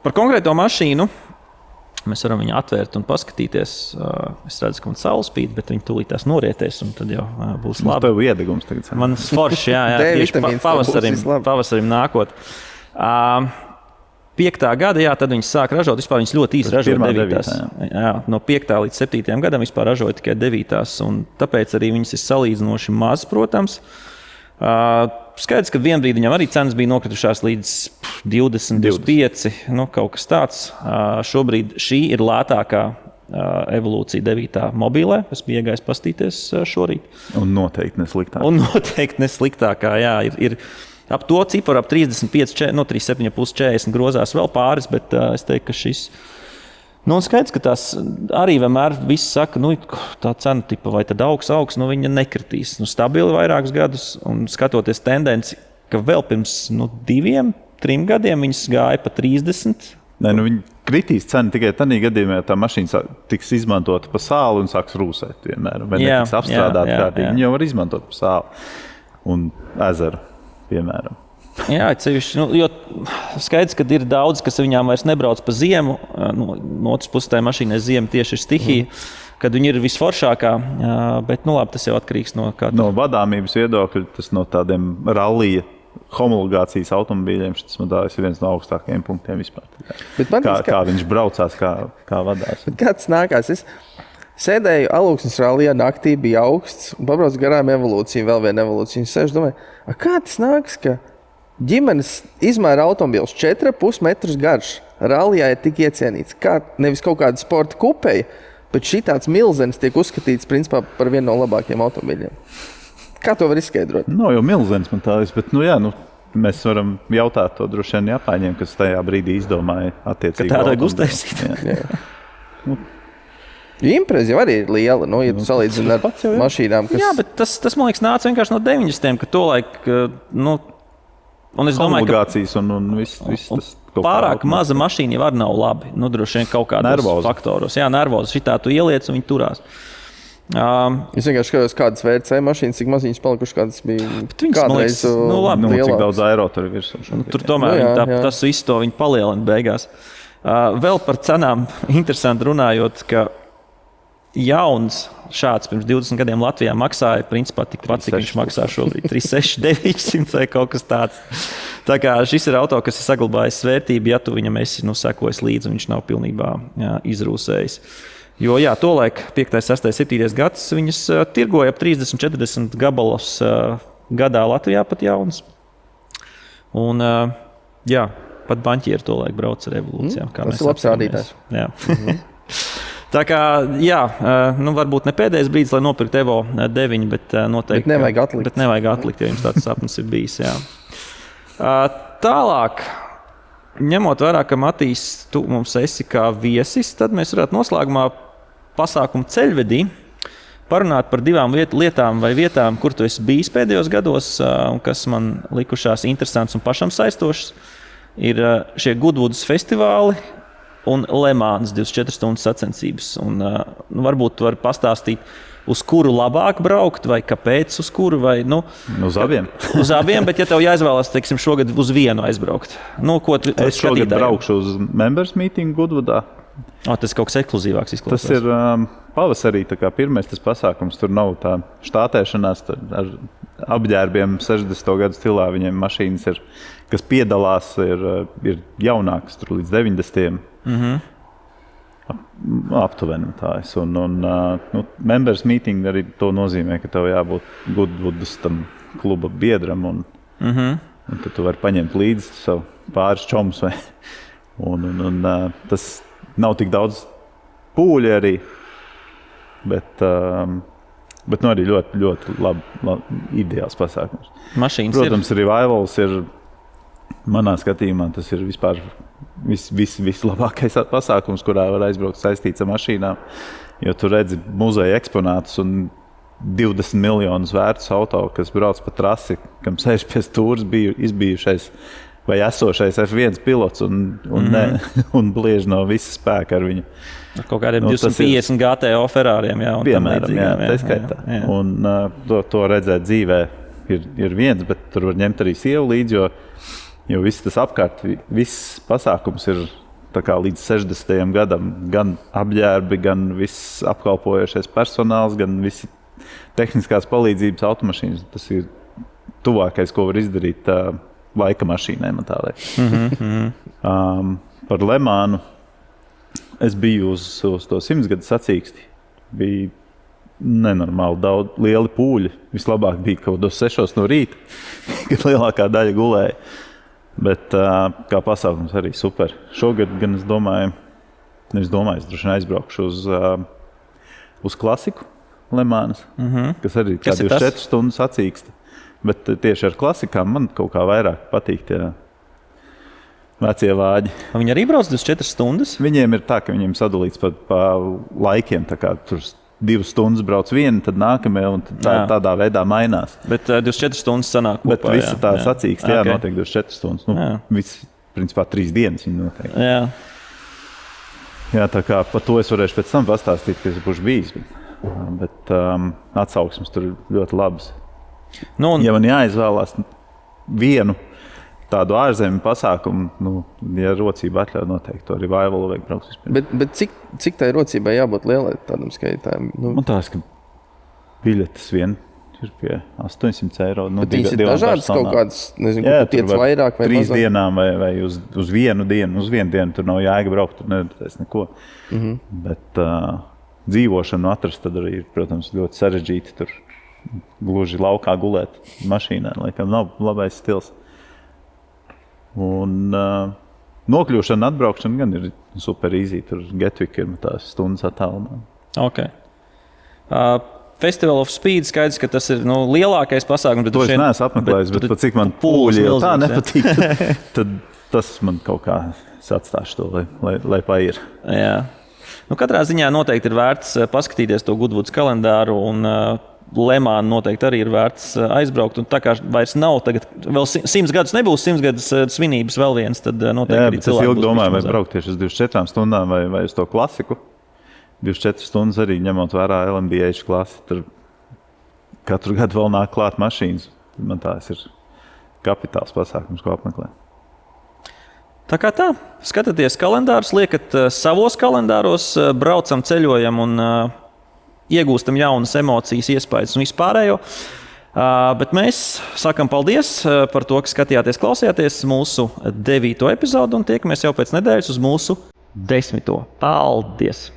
par konkrēto mašīnu mēs varam viņu atvērt un paskatīties. Es redzu, ka man saule spīd, bet viņi tūlīt tās norietēs un tad jau būs labi. Tev iedegums tagad. Man forši, tieši pavasarim nākot. 5. gada, tad viņi sāk ražot, vispār viņas ļoti īsti ražoja 9. No 5. līdz 7. gadam vispār ražoja tikai 9. Un tāpēc arī viņas ir salīdzinoši maz, protams. Skaidrs, ka vienā brīdī viņam arī cenas bija nokritušās līdz 20, 25, kaut kas tāds. Šobrīd šī ir lētākā evolūcija 9. mobilē, kas bija iegājis pastīties šorīt. Un noteikti nesliktākā, jā, ir ap to ciparu ap 35, 37,5-40 grozās vēl pāris, bet es teiktu, ka šis... skaidrs, ka tās arī vienmēr visi saka, tā cena tipa vai tad augs, viņa nekritīs. Stabili vairākus gadus un skatoties tendenci, ka vēl pirms 2-3 gadiem viņas gāja pa 30. Viņi kritīs cenu tikai tādā gadījumā, ja tā mašīna tiks izmantota pa sāli un sāks rūsēt vienmēr. Vai netiks apstrādāt kārtīgi. Viņi jau var izmantot pa sāli un ezeru. Piemēram. Jā, cevišķi, jo skaidrs, ka ir daudz, kas viņām vairs nebrauc pa ziemu. No otras puses, tā mašīnai ziema tieši ir stihija, kad viņi ir visforšākā, bet labi, tas jau atkarīgs no kā. No vadāmības viedokļa, tas no tādiem rallija homologācijas automobīļiem, tas man tā ir viens no augstākajiem punktiem vispār. Kā viņš braucās, kā vadās. Bet kā tas nākās? Es sēdēju Alūksnes rallijā, naktī bija augsts, un pabraucu garām evolūciju, vēl viena evolūcija. Es sēžu, domāju, kā tas nāks, ka ģimenes izmēra automobils 4,5 metrus garš. Rallijā ir tik iecienīts. Kā nevis kaut kāda sporta kupeja, bet šitāds milzenis tiek uzskatīts principā par vienu no labākajiem automobiļiem. Kā to var izskaidrot? Jau milzenis man tā ir, bet mēs varam jautāt to droši vien Japāņiem, kas tajā brīdī izdomāja attiecīgi. Ka tā vajag uztaisīt. Impreza jau arī ir liela, ja tu salīdzini ar mašīnām, kas... Jā, bet tas man liekas, nāca vienkārši no 90. ka tolaik, un es domāju, homologācijas un viss tas... Pārāk maza mašīna jau arī nav labi. Droši vien kaut kādos faktoros. Jā, nervozi. Šitā tu ieliec un viņi turās. Es vienkārši skatos, kādas VRC mašīnas, cik maziņas palikušas, kādas bija kādreiz cik daudz aero tur ir virsū. Tur tomēr tas viss to viņi palielina beigās. Vēl par cenām interesanti runājot, ka jauns šāds pirms 20 gadiem Latvijā maksāja principā tikpat, cik viņš maksā šobrīd. 3,600 vai kaut kas tāds. Tā kā šis ir auto, kas ir saglabājis svērtību, ja tu viņam esi sekojis līdzi un viņš nav pilnībā izrūsējis. Jo tolaik 5., 6., 7. gads viņas tirgoja ap 30-40 gabalus gadā Latvijā pat jaunas. Un pat baņķieri tolaik brauc ar evolūcijām. Tas ir labs rādītājs. Jā. Tā kā, varbūt ne pēdējais brīdis, lai nopirkt Evo 9, bet noteikti... Bet nevajag atlikt, ja jums tāds sapnis ir bijis, jā. Tālāk, ņemot vērā, ka Matīs, tu mums esi kā viesis, tad mēs varētu noslēgumā pasākumu ceļvedī parunāt par 2 lietām vai vietām, kur tu esi bijis pēdējos gados un kas man likušās interesants un pašam saistošas. Ir šie Goodwoods festivāli un Le Mans 24 stundas sacensības. Un, varbūt tu vari pastāstīt, uz kuru labāk braukt, vai kāpēc uz kuru, vai, Uz abiem. Uz abiem, bet ja tev jāizvēlas, teiksim, šogad uz vienu aizbraukt. Es šogad braukšu uz members meeting Goodwoodā. Tas kaut kas ekskluzīvāks izklausās. Tas ir pavasarī pirmais tas pasākums. Tur nav tā štātēšanās ar apģērbiem 60. gadu stilā. Viņiem mašīnas ir, kas piedalās, ir jaunākas, tur līdz 90. Aptuveni tā es. Members meeting arī to nozīmē, ka tev jābūt Goodwoodas tam kluba biedram. Un tad tu vari paņemt līdzi savu pāris čomus. Tas nav tik daudz pūļi arī, bet arī ļoti, ļoti labi ideāls pasākums. Mašīnas protams, Revivals ir, manā skatījumā, tas ir vispār vislabākais pasākums, kurā var aizbraukt saistīts ar mašīnām, jo tu redzi muzeja eksponātus un 20 miljonus vērtus auto, kas brauc pa trasi, kam sēž pie stūres izbijušais vai esošais F1 pilots un bliež no visa spēka ar viņu. Ar kaut kādiem 250 GTO Ferrāriem, jā. Piemēram, tā skaitā. Un to redzēt dzīvē ir viens, bet tur var ņemt arī sievu līdzi, jo viss tas apkārt, viss pasākums ir tā kā līdz 60. gadam. Gan apģērbi, gan viss apkalpojošais personāls, gan visi tehniskās palīdzības automašīnas. Tas ir tuvākais, ko var izdarīt laika mašīnai, man tā liekas. Par Le Manu es biju uz to 100 gadu sacīksti. Bija nenormāli daudz, lieli pūļi. Vislabāk bija kaut kādos 6 no rīta, kad lielākā daļa gulēja. Bet kā pasākums arī super. Šogad gan es droši vien aizbraukšu uz klasiku Le Manas, kas arī kā 24 stundu sacīksti. Bet tieši ar klasikām man kaut kā vairāk patīk tie vecie vāģi. Viņi arī brauc 24 stundas? Viņiem ir tā, ka viņiem sadalīts pa laikiem. Tā kā tur 2 stundas brauc viena, tad nākamie, un tādā veidā mainās. Bet 24 stundas sanāk kopā. Bet visa tā sacīksti, notiek 24 stundas. Viss, principā, 3 dienas viņi notiek. Jā, tā kā par to es varēšu pēc tam pastāstīt, ka es būšu bijis. Bet atsauksmes tur ir ļoti labas. Ja man jāizvēlās vienu tādu ārzemju pasākumu, ja rocība atļauj, noteikti to Revivalu vajag braukt vispirms. Bet cik tai rocībai jābūt lielai tādam skaitām? Man tās, ka biļetes vien ir pie 800 eiro. Bet viņas ir dažādas kaut kādas, nezinu, kur tiec vairāk vai 3 dienām vai uz vienu dienu. Uz vienu dienu tur nav jāiga braukt, tur nedarēs neko. Bet dzīvošanu atrast tad arī ir, protams, ļoti sarežģīti tur. Gluži laukā gulēt mašīnā, laikam nav labais stils. Un nokļūšana, atbraukšana gan ir super easy. Tur Gatwick ir tās stundas attālumā. Ok. Festival of Speed skaidrs, ka tas ir lielākais pasākums. To es neesmu apmeklējis, bet cik man pūļi jau tā nepatīk, tad tas man kaut kā atstāšu to, lai pair. Jā. Katrā ziņā noteikti ir vērts paskatīties to Goodwoodas kalendāru un Le Manu noteikti arī ir vērts aizbraukt. Un tā kā vairs nav tagad, vēl 100 gadus nebūs, 100 gadus svinības vēl viens, tad noteikti arī cilvēki būs. Es ilgi domāju, vai braukt tieši uz 24 stundām vai uz to klasiku. 24 stundas arī ņemot vērā LMDH klasi. Tur katru gadu vēl nāk klāt mašīnas. Man tās ir kapitāls pasākums, ko apmeklēt. Tā kā tā, skatieties kalendārus, liekat savos kalendāros, braucam, ceļojam un iegūstam jaunas emocijas, iespējas un vispārējo. Bet mēs sakam paldies par to, ka skatījāties, klausījāties mūsu 9. epizodu un tiekamies jau pēc nedēļas uz mūsu 10. Paldies!